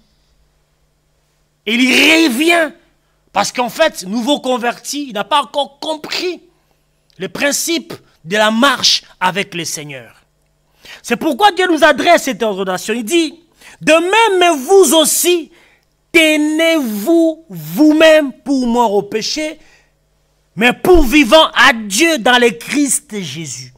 Et il y revient. Parce qu'en fait, nouveau converti, il n'a pas encore compris le principe de la marche avec le Seigneur. C'est pourquoi Dieu nous adresse cette ordonnation. Il dit, de même vous aussi, tenez-vous vous-même pour mort au péché, mais pour vivant à Dieu dans le Christ Jésus.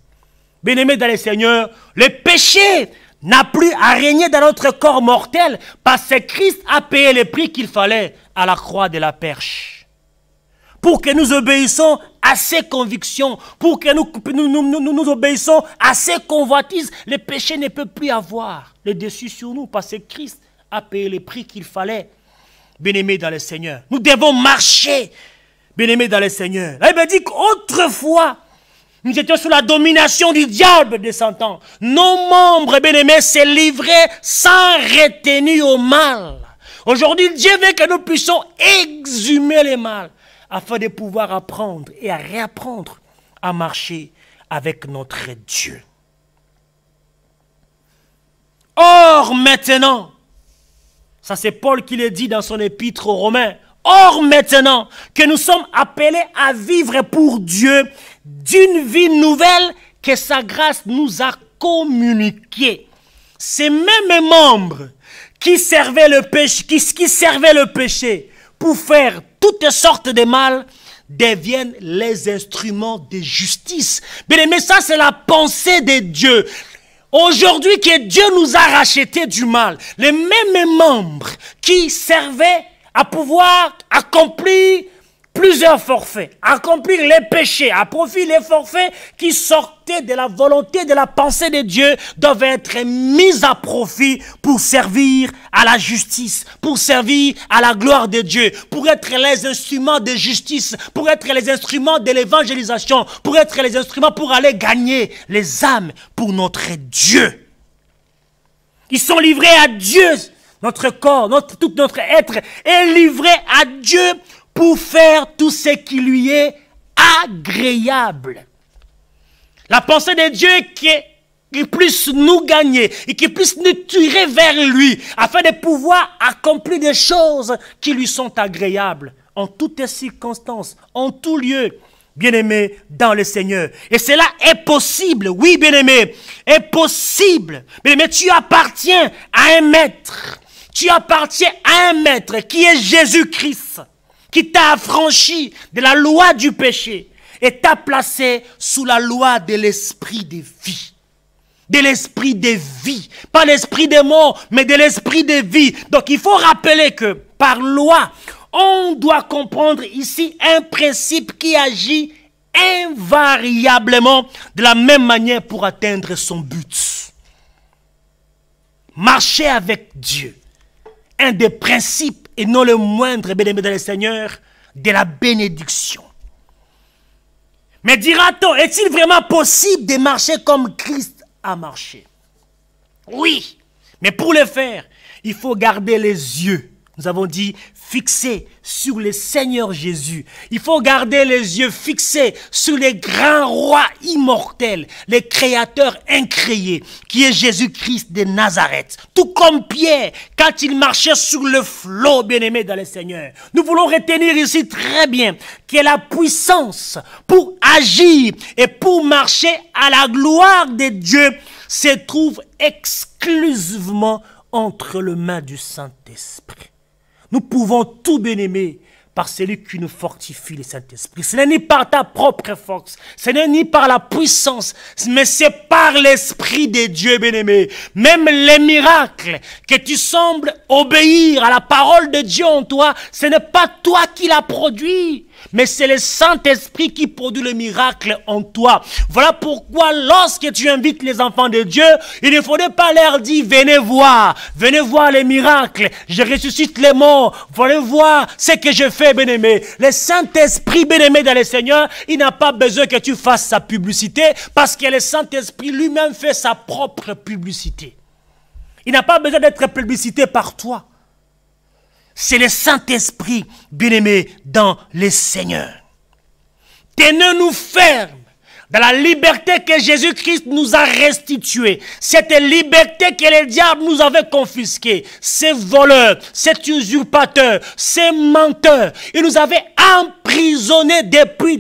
Bien-aimés dans le Seigneur, le péché n'a plus à régner dans notre corps mortel parce que Christ a payé le prix qu'il fallait à la croix de la Perche. Pour que nous obéissons à ses convictions, pour que nous obéissons à ses convoitises, le péché ne peut plus avoir le dessus sur nous parce que Christ a payé le prix qu'il fallait. Bien-aimés dans le Seigneur, nous devons marcher, bien-aimés dans le Seigneur. La Bible dit qu'autrefois, nous étions sous la domination du diable de Satan. Nos membres, bien-aimés, se livraient sans retenue au mal. Aujourd'hui, Dieu veut que nous puissions exhumer le mal, afin de pouvoir apprendre et à réapprendre à marcher avec notre Dieu. Or maintenant, ça c'est Paul qui le dit dans son épître aux Romains, or maintenant que nous sommes appelés à vivre pour Dieu d'une vie nouvelle que sa grâce nous a communiquée. Ces mêmes membres qui servaient le péché, pour faire toutes sortes de mal, deviennent les instruments de justice. Bien aimé, ça c'est la pensée de Dieu. Aujourd'hui que Dieu nous a racheté du mal, les mêmes membres qui servaient à pouvoir accomplir plusieurs forfaits, accomplir les péchés, à profit les forfaits qui sortaient de la volonté, de la pensée de Dieu, doivent être mis à profit pour servir à la justice, pour servir à la gloire de Dieu, pour être les instruments de justice, pour être les instruments de l'évangélisation, pour être les instruments pour aller gagner les âmes pour notre Dieu. Ils sont livrés à Dieu, notre corps, tout notre être est livré à Dieu pour faire tout ce qui lui est agréable. La pensée de Dieu qu'il puisse nous gagner et qu'il puisse nous tirer vers lui afin de pouvoir accomplir des choses qui lui sont agréables en toutes circonstances, en tout lieu, bien-aimé dans le Seigneur. Et cela est possible, oui bien-aimé, est possible. Bien-aimé, tu appartiens à un maître. Tu appartiens à un maître qui est Jésus-Christ, qui t'a affranchi de la loi du péché et t'a placé sous la loi de l'esprit de vie. De l'esprit de vie. Pas l'esprit des morts, mais de l'esprit de vie. Donc il faut rappeler que par loi, on doit comprendre ici un principe qui agit invariablement de la même manière pour atteindre son but. Marcher avec Dieu. Un des principes, et non le moindre, bien-aimé dans le Seigneur, de la bénédiction. Mais dira-t-on, est-il vraiment possible de marcher comme Christ a marché? Oui, mais pour le faire, il faut garder les yeux. Nous avons dit fixés sur le Seigneur Jésus. Il faut garder les yeux fixés sur les grands rois immortels, les créateurs incréés, qui est Jésus-Christ de Nazareth. Tout comme Pierre, quand il marchait sur le flot, bien-aimé dans le Seigneur. Nous voulons retenir ici très bien que la puissance pour agir et pour marcher à la gloire de Dieu se trouve exclusivement entre les mains du Saint-Esprit. Nous pouvons tout bien-aimer par celui qui nous fortifie, le Saint-Esprit. Ce n'est ni par ta propre force, ce n'est ni par la puissance, mais c'est par l'Esprit de Dieu, bien-aimé. Même les miracles, que tu sembles obéir à la parole de Dieu en toi, ce n'est pas toi qui l'as produit, mais c'est le Saint-Esprit qui produit le miracle en toi. Voilà pourquoi lorsque tu invites les enfants de Dieu, il ne faudrait pas leur dire, venez voir les miracles, je ressuscite les morts, venez voir ce que je fais, bien-aimé. Le Saint-Esprit, bien-aimé dans le Seigneur, il n'a pas besoin que tu fasses sa publicité, parce que le Saint-Esprit lui-même fait sa propre publicité. Il n'a pas besoin d'être publicité par toi. C'est le Saint-Esprit, bien-aimé, dans le Seigneur. Tenez-nous fermes dans la liberté que Jésus-Christ nous a restituée. Cette liberté que le diable nous avait confisquée. Ces voleurs, ces usurpateurs, ces menteurs, ils nous avaient emprisonnés depuis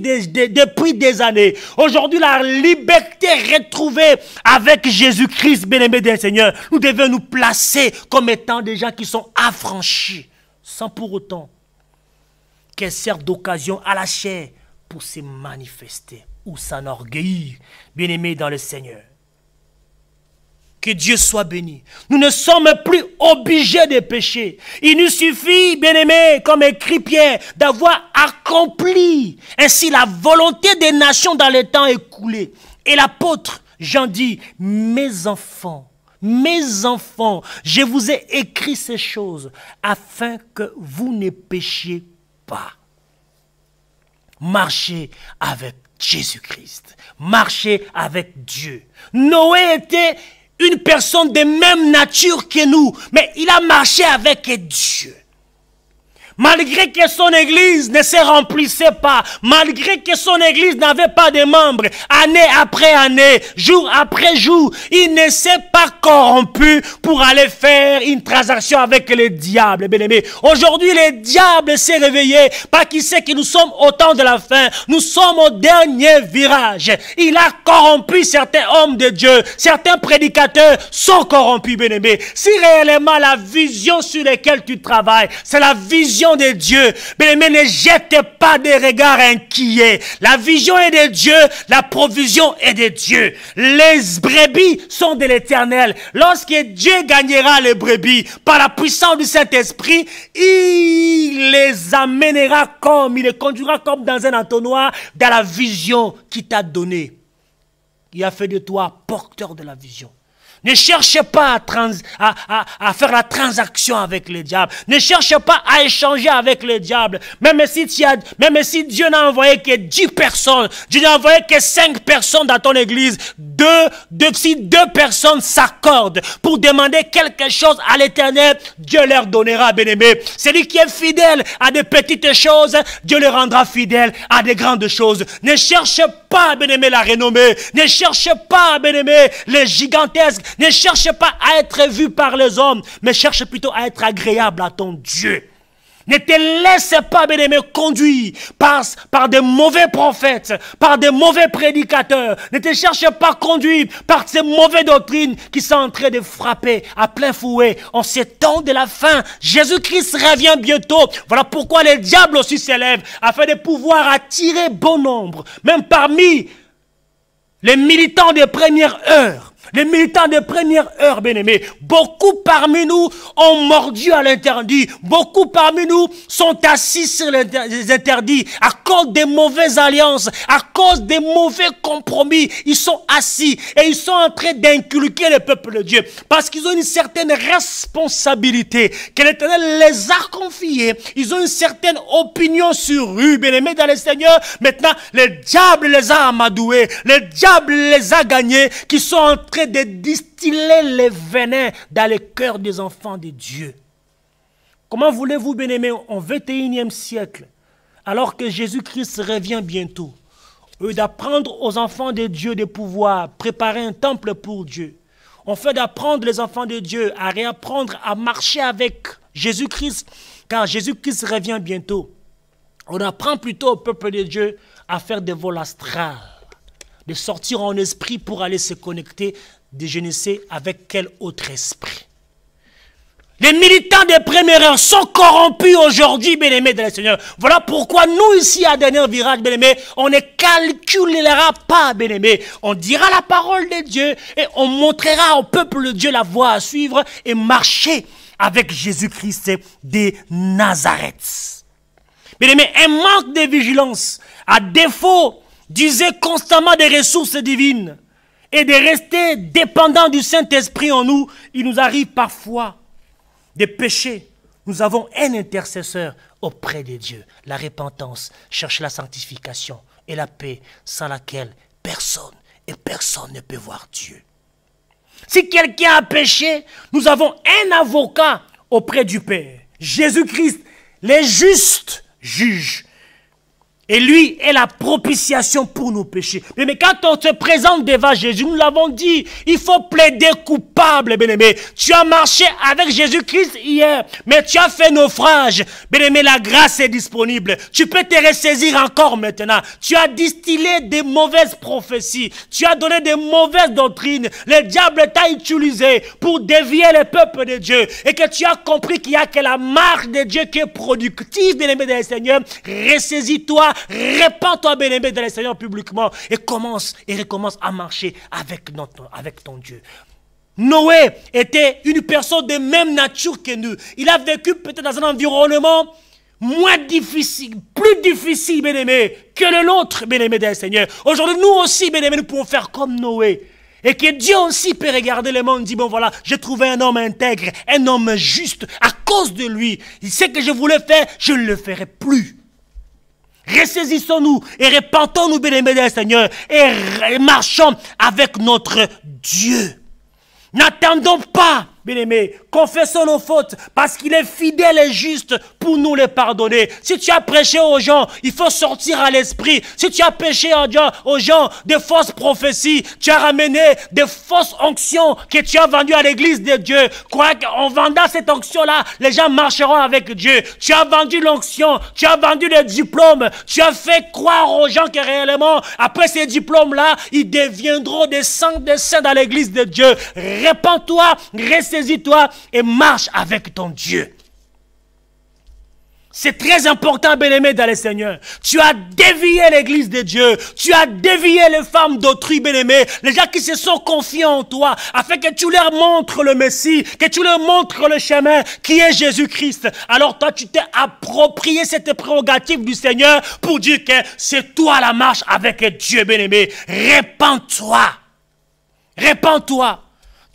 des années. Aujourd'hui, la liberté retrouvée avec Jésus-Christ, bien-aimé du Seigneur, nous devons nous placer comme étant des gens qui sont affranchis, sans pour autant qu'elle serve d'occasion à la chair pour se manifester ou s'enorgueillir, bien-aimés dans le Seigneur. Que Dieu soit béni. Nous ne sommes plus obligés de pécher. Il nous suffit, bien-aimés, comme écrit Pierre, d'avoir accompli ainsi la volonté des nations dans les temps écoulés. Et l'apôtre Jean dit, mes enfants, je vous ai écrit ces choses afin que vous ne péchiez pas. Marchez avec Jésus-Christ. Marchez avec Dieu. Noé était une personne de même nature que nous, mais il a marché avec Dieu. Malgré que son église ne se remplissait pas, malgré que son église n'avait pas de membres, année après année, jour après jour, il ne s'est pas corrompu pour aller faire une transaction avec le diable, bien-aimé. Aujourd'hui, le diable s'est réveillé parce qu'il sait que nous sommes au temps de la fin. Nous sommes au dernier virage. Il a corrompu certains hommes de Dieu. Certains prédicateurs sont corrompus, bien-aimé. Si réellement la vision sur laquelle tu travailles, c'est la vision vision de Dieu, bien-aimé, ne jette pas des regards inquiets. La vision est de Dieu, la provision est de Dieu. Les brebis sont de l'Éternel. Lorsque Dieu gagnera les brebis par la puissance du Saint-Esprit, il les amènera il les conduira comme dans un entonnoir dans la vision qu'il t'a donnée. Il a fait de toi porteur de la vision. Ne cherche pas à faire la transaction avec le diable. Ne cherche pas à échanger avec le diable. Même si Dieu n'a envoyé que 10 personnes, Dieu n'a envoyé que 5 personnes dans ton église, si 2 personnes s'accordent pour demander quelque chose à l'Éternel, Dieu leur donnera, bien-aimé. Celui qui est fidèle à des petites choses, Dieu le rendra fidèle à des grandes choses. Ne cherche pas, bien-aimé, la renommée. Ne cherche pas, bien-aimé, les gigantesques. Ne cherche pas à être vu par les hommes, mais cherche plutôt à être agréable à ton Dieu. Ne te laisse pas, bien-aimé, conduire par des mauvais prophètes, par des mauvais prédicateurs. Ne te cherche pas conduire par ces mauvaises doctrines qui sont en train de frapper à plein fouet en ces temps de la fin. Jésus-Christ revient bientôt. Voilà pourquoi les diables aussi s'élèvent afin de pouvoir attirer bon nombre, même parmi les militants des premières heures. Les militants de première heure, bien-aimés, beaucoup parmi nous ont mordu à l'interdit. Beaucoup parmi nous sont assis sur les interdits à cause des mauvaises alliances, à cause des mauvais compromis. Ils sont assis et ils sont en train d'inculquer le peuple de Dieu parce qu'ils ont une certaine responsabilité que l'Éternel les a confiée. Ils ont une certaine opinion sur eux, bien-aimés dans le Seigneur. Maintenant, le diable les a amadoués, le diable les a gagnés, qui sont en train de distiller les venins dans le cœur des enfants de Dieu. Comment voulez-vous, bien-aimés, au XXIe siècle, alors que Jésus-Christ revient bientôt, d'apprendre aux enfants de Dieu de pouvoir préparer un temple pour Dieu, on fait d'apprendre les enfants de Dieu à réapprendre à marcher avec Jésus-Christ, car Jésus-Christ revient bientôt. On apprend plutôt au peuple de Dieu à faire des vols astrales, de sortir en esprit pour aller se connecter, de je ne sais avec quel autre esprit. Les militants des premières heures sont corrompus aujourd'hui, bien-aimés dans le Seigneur. Voilà pourquoi nous ici à Dernier Virage, bien-aimés, on ne calculera pas, bien-aimés. On dira la parole de Dieu et on montrera au peuple de Dieu la voie à suivre et marcher avec Jésus-Christ de Nazareth. Bien-aimés, un manque de vigilance, à défaut d'user constamment des ressources divines et de rester dépendant du Saint-Esprit en nous, il nous arrive parfois de pécher. Nous avons un intercesseur auprès de Dieu. La repentance, chercher la sanctification et la paix sans laquelle personne ne peut voir Dieu. Si quelqu'un a péché, nous avons un avocat auprès du Père. Jésus-Christ, le juste juge. Et lui est la propitiation pour nos péchés. Mais quand on se présente devant Jésus, nous l'avons dit, il faut plaider coupable, bien-aimé. Tu as marché avec Jésus-Christ hier, mais tu as fait naufrage. Bien-aimé, la grâce est disponible. Tu peux te ressaisir encore maintenant. Tu as distillé des mauvaises prophéties. Tu as donné des mauvaises doctrines. Le diable t'a utilisé pour dévier le peuple de Dieu. Et que tu as compris qu'il n'y a que la marche de Dieu qui est productive, bien-aimé dans le Seigneur. Ressaisis-toi. Répands-toi, bien-aimé, dans le Seigneur publiquement et recommence à marcher avec ton Dieu. Noé était une personne de même nature que nous. Il a vécu peut-être dans un environnement moins difficile, plus difficile, bien-aimé, que le nôtre, bien-aimé, dans le Seigneur. Aujourd'hui, nous aussi, bien-aimé, nous pouvons faire comme Noé. Et que Dieu aussi peut regarder le monde et dire, bon voilà, j'ai trouvé un homme intègre, un homme juste, à cause de lui. Ce que je voulais faire, je ne le ferai plus. Ressaisissons-nous et repentons-nous, bien-aimés dans le Seigneur, et marchons avec notre Dieu. N'attendons pas, bien-aimés, confessons nos fautes, parce qu'il est fidèle et juste pour nous les pardonner. Si tu as prêché aux gens, il faut sortir à l'esprit. Si tu as prêché aux gens de fausses prophéties, tu as ramené des fausses onctions que tu as vendues à l'église de Dieu. Crois qu'en vendant cette onction-là, les gens marcheront avec Dieu. Tu as vendu l'onction, tu as vendu les diplômes, tu as fait croire aux gens que réellement, après ces diplômes-là, ils deviendront des saints dans l'église de Dieu. Répands-toi, ressaisis-toi et marche avec ton Dieu. C'est très important, bien-aimé dans le Seigneur. Tu as dévié l'église de Dieu. Tu as dévié les femmes d'autrui, bien-aimé. Les gens qui se sont confiés en toi, afin que tu leur montres le Messie, que tu leur montres le chemin qui est Jésus-Christ. Alors toi, tu t'es approprié cette prérogative du Seigneur pour dire que c'est toi la marche avec Dieu, bien-aimé. Répands-toi. Répands-toi.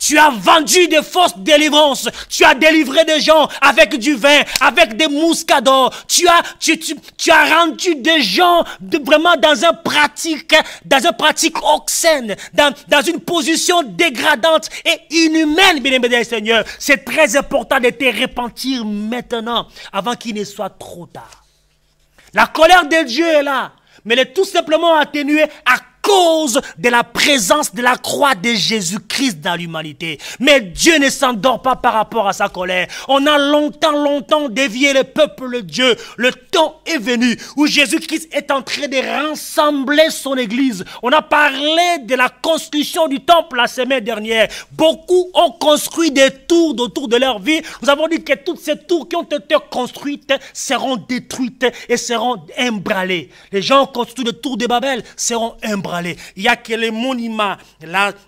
Tu as vendu des fausses délivrances. Tu as délivré des gens avec du vin, avec des muscadors. Tu as rendu des gens vraiment dans un pratique obscène, dans une position dégradante et inhumaine, bien-aimé des Seigneur. C'est très important de te repentir maintenant, avant qu'il ne soit trop tard. La colère de Dieu est là, mais elle est tout simplement atténuée à cause de la présence de la croix de Jésus-Christ dans l'humanité. Mais Dieu ne s'endort pas par rapport à sa colère. On a longtemps dévié le peuple de Dieu. Le temps est venu où Jésus-Christ est en train de rassembler son église. On a parlé de la construction du temple la semaine dernière. Beaucoup ont construit des tours autour de leur vie. Nous avons dit que toutes ces tours qui ont été construites seront détruites et seront emballées. Les gens ont construit des tours de Babel, seront emballées. Il n'y a que les monuments,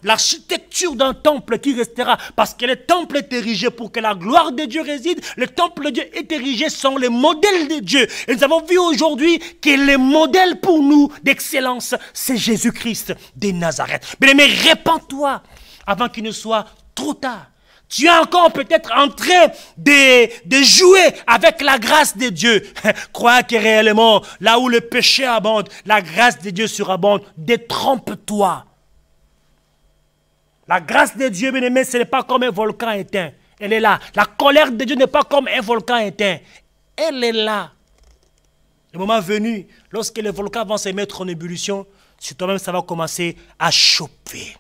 l'architecture d'un temple qui restera. Parce que le temple est érigé pour que la gloire de Dieu réside. Le temple de Dieu est érigé sont les modèles de Dieu. Et nous avons vu aujourd'hui que le modèle pour nous d'excellence, c'est Jésus-Christ de Nazareth. Bien-aimé, répands-toi avant qu'il ne soit trop tard. Tu es encore peut-être en train de jouer avec la grâce de Dieu. Crois que réellement, là où le péché abonde, la grâce de Dieu surabonde. Détrompe-toi. La grâce de Dieu, bien-aimé, ce n'est pas comme un volcan éteint. Elle est là. La colère de Dieu n'est pas comme un volcan éteint. Elle est là. Le moment venu, lorsque les volcans vont se mettre en ébullition, sur toi-même, ça va commencer à chauffer.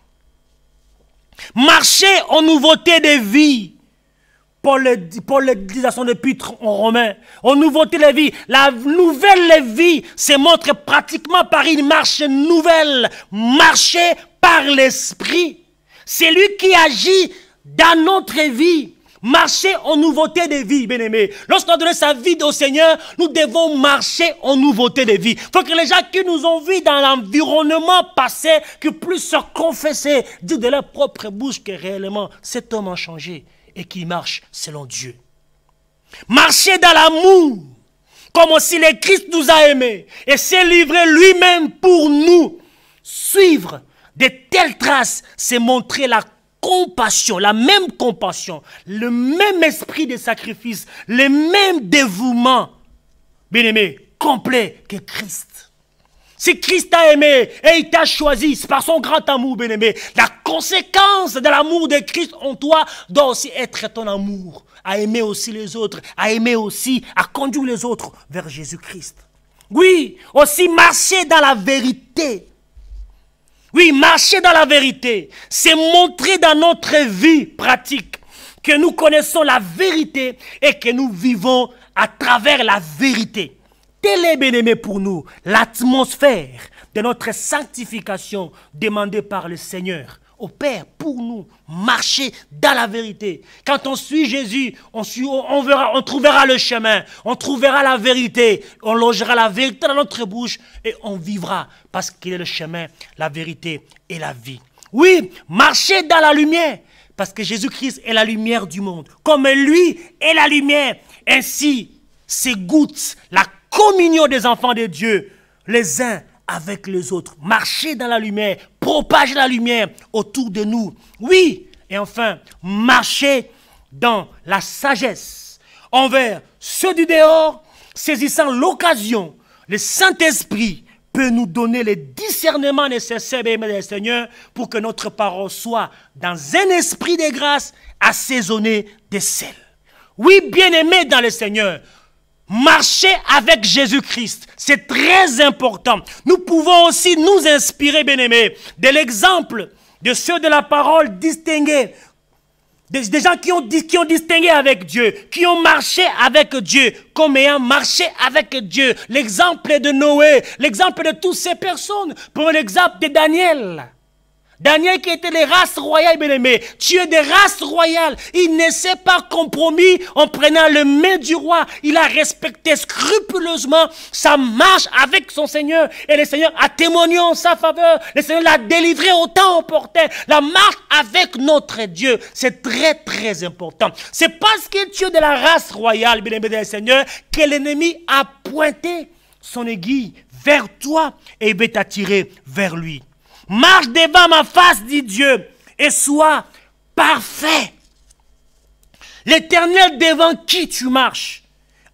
Marcher en nouveauté de vie. Paul le dit dans son épître en Romains. En nouveauté de vie. La nouvelle vie se montre pratiquement par une marche nouvelle. Marcher par l'esprit. C'est lui qui agit dans notre vie. Marcher en nouveauté de vie, bien-aimé. Lorsqu'on donne sa vie au Seigneur, nous devons marcher en nouveauté de vie. Il faut que les gens qui nous ont vus dans l'environnement passé, que puissent se confesser, dire de leur propre bouche que réellement cet homme a changé et qu'il marche selon Dieu. Marcher dans l'amour, comme aussi le Christ nous a aimés et s'est livré lui-même pour nous. Suivre de telles traces, c'est montrer la compassion, la même compassion, le même esprit de sacrifice, le même dévouement, bien-aimé, complet que Christ. Si Christ t'a aimé et il t'a choisi, c'est par son grand amour, bien-aimé. La conséquence de l'amour de Christ en toi doit aussi être ton amour, à aimer aussi les autres, à aimer aussi, à conduire les autres vers Jésus-Christ. Oui, aussi marcher dans la vérité. Oui, marcher dans la vérité, c'est montrer dans notre vie pratique que nous connaissons la vérité et que nous vivons à travers la vérité. Telle est, bien-aimé, pour nous l'atmosphère de notre sanctification demandée par le Seigneur au Père pour nous marcher dans la vérité. Quand on suit Jésus, on trouvera le chemin, on trouvera la vérité, on logera la vérité dans notre bouche et on vivra parce qu'il est le chemin, la vérité et la vie. Oui, marcher dans la lumière parce que Jésus-Christ est la lumière du monde. Comme lui est la lumière, ainsi s'égoutte la communion des enfants de Dieu, les uns avec les autres. Marcher dans la lumière, propager la lumière autour de nous. Oui, et enfin, marcher dans la sagesse envers ceux du dehors, saisissant l'occasion. Le Saint-Esprit peut nous donner les discernements nécessaires, bien-aimés Seigneur, pour que notre parole soit dans un esprit de grâce assaisonné de sel. Oui, bien-aimés dans le Seigneur, marcher avec Jésus-Christ, c'est très important. Nous pouvons aussi nous inspirer, bien-aimés, de l'exemple de ceux de la parole distingués, des gens qui ont distingué avec Dieu, qui ont marché avec Dieu, comme ayant marché avec Dieu. L'exemple de Noé, l'exemple de toutes ces personnes. Pour l'exemple de Daniel. Daniel qui était des races royales, bien-aimés. Tu es des races royales. Il ne s'est pas compromis en prenant le main du roi. Il a respecté scrupuleusement sa marche avec son Seigneur. Et le Seigneur a témoigné en sa faveur. Le Seigneur l'a délivré au temps opportun. La marche avec notre Dieu, c'est très très important. C'est parce que tu es de la race royale, bien-aimé du Seigneur, que l'ennemi a pointé son aiguille vers toi et il veut t'attirer vers lui. Marche devant ma face, dit Dieu, et sois parfait. L'Éternel devant qui tu marches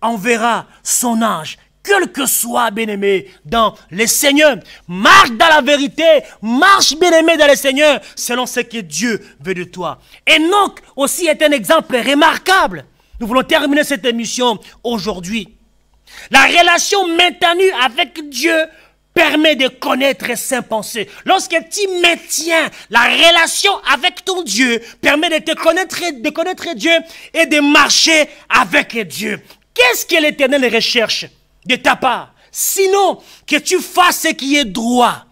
enverra son ange, quel que soit, bien-aimé, dans le Seigneur. Marche dans la vérité, marche, bien-aimé, dans le Seigneur, selon ce que Dieu veut de toi. Enoch aussi est un exemple remarquable. Nous voulons terminer cette émission aujourd'hui. La relation maintenue avec Dieu permet de connaître ses pensées. Lorsque tu maintiens la relation avec ton Dieu, permet de connaître Dieu et de marcher avec Dieu. Qu'est-ce que l'Éternel recherche de ta part? Sinon, que tu fasses ce qui est droit,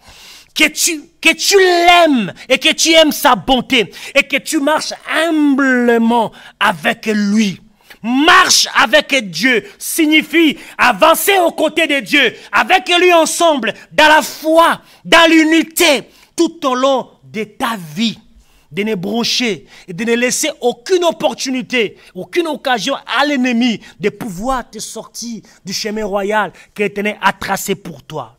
que tu l'aimes et que tu aimes sa bonté et que tu marches humblement avec lui. Marche avec Dieu signifie avancer aux côtés de Dieu, avec lui ensemble, dans la foi, dans l'unité, tout au long de ta vie. De ne broncher et de ne laisser aucune opportunité, aucune occasion à l'ennemi de pouvoir te sortir du chemin royal que l'Éternel a tracé pour toi.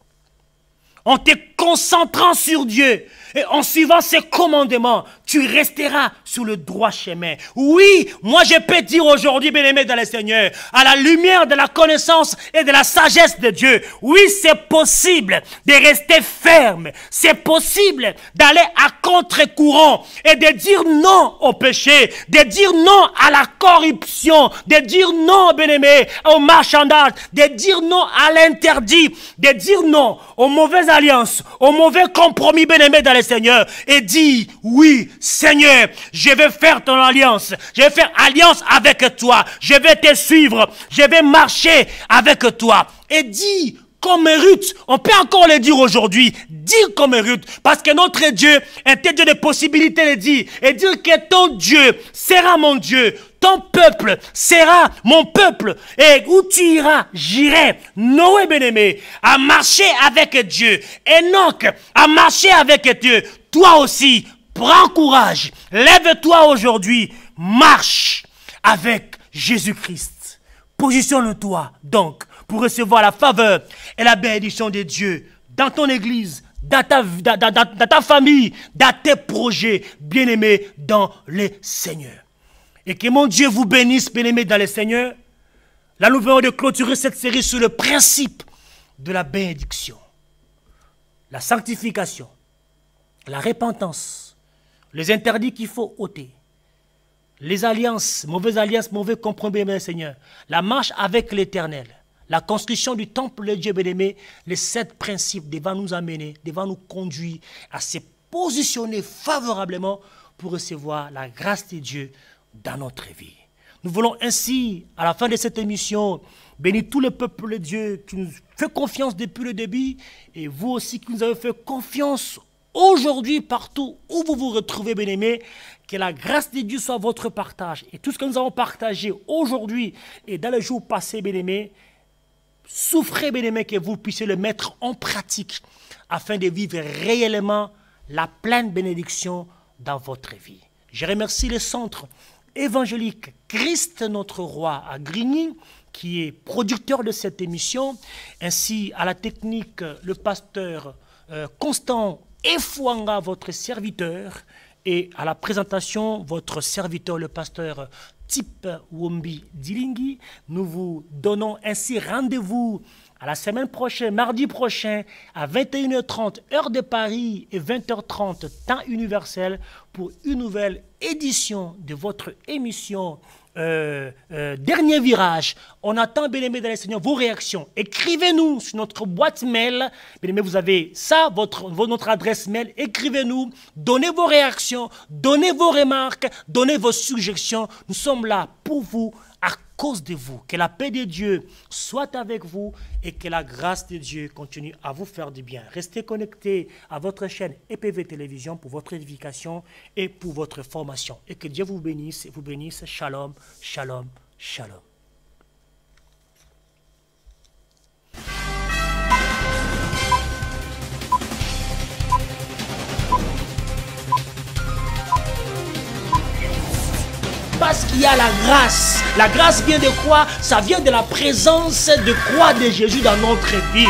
En te concentrant sur Dieu et en suivant ses commandements, tu resteras sur le droit chemin. Oui, moi je peux dire aujourd'hui, bien-aimé dans le Seigneur, à la lumière de la connaissance et de la sagesse de Dieu, oui, c'est possible de rester ferme. C'est possible d'aller à contre-courant et de dire non au péché, de dire non à la corruption, de dire non, bien-aimé, au marchandage, de dire non à l'interdit, de dire non aux mauvaises alliances, aux mauvais compromis, bien-aimé dans le Seigneur, et dire oui, Seigneur, je vais faire ton alliance, je vais faire alliance avec toi, je vais te suivre, je vais marcher avec toi. Et dis comme Ruth, on peut encore le dire aujourd'hui, dire comme Ruth, parce que notre Dieu est un Dieu de possibilités de dire, et dire que ton Dieu sera mon Dieu, ton peuple sera mon peuple, et où tu iras, j'irai. Noé, bien-aimé, a marché avec Dieu, Enoch a marché avec Dieu. Toi aussi, prends courage, lève-toi aujourd'hui, marche avec Jésus-Christ. Positionne-toi donc pour recevoir la faveur et la bénédiction de Dieu dans ton église, dans ta famille, dans tes projets, bien-aimés dans le Seigneur. Et que mon Dieu vous bénisse, bien-aimés dans le Seigneur. Là, nous venons de clôturer cette série sur le principe de la bénédiction, la sanctification, la repentance, les interdits qu'il faut ôter, les alliances, mauvais compromis, bien-aimés, Seigneur, la marche avec l'Éternel, la construction du temple de Dieu, bien-aimé, les 7 principes devant nous amener, devant nous conduire à se positionner favorablement pour recevoir la grâce de Dieu dans notre vie. Nous voulons ainsi, à la fin de cette émission, bénir tout le peuple de Dieu qui nous fait confiance depuis le début, et vous aussi qui nous avez fait confiance aujourd'hui partout où vous vous retrouvez, bien-aimés. Que la grâce de Dieu soit votre partage. Et tout ce que nous avons partagé aujourd'hui et dans les jours passés, bien-aimés, souffrez, bien-aimés, que vous puissiez le mettre en pratique afin de vivre réellement la pleine bénédiction dans votre vie. Je remercie le centre évangélique Christ notre Roi à Grigny, qui est producteur de cette émission, ainsi à la technique le pasteur Constant Efouanga, votre serviteur, et à la présentation, votre serviteur, le pasteur Tip Wombi Dilingi. Nous vous donnons ainsi rendez-vous à la semaine prochaine, mardi prochain, à 21h30, heure de Paris, et 20h30, temps universel, pour une nouvelle édition de votre émission Dernier Virage. On attend, bien-aimés dans le Seigneur, vos réactions. Écrivez-nous sur notre boîte mail. Bien-aimés, vous avez ça, notre adresse mail. Écrivez-nous, donnez vos réactions, donnez vos remarques, donnez vos suggestions. Nous sommes là pour vous, à cause de vous. Que la paix de Dieu soit avec vous et que la grâce de Dieu continue à vous faire du bien. Restez connectés à votre chaîne EPV Télévision pour votre édification et pour votre formation. Et que Dieu vous bénisse. Shalom, shalom, shalom. Parce qu'il y a la grâce. La grâce vient de quoi? Ça vient de la présence de croix de Jésus dans notre vie.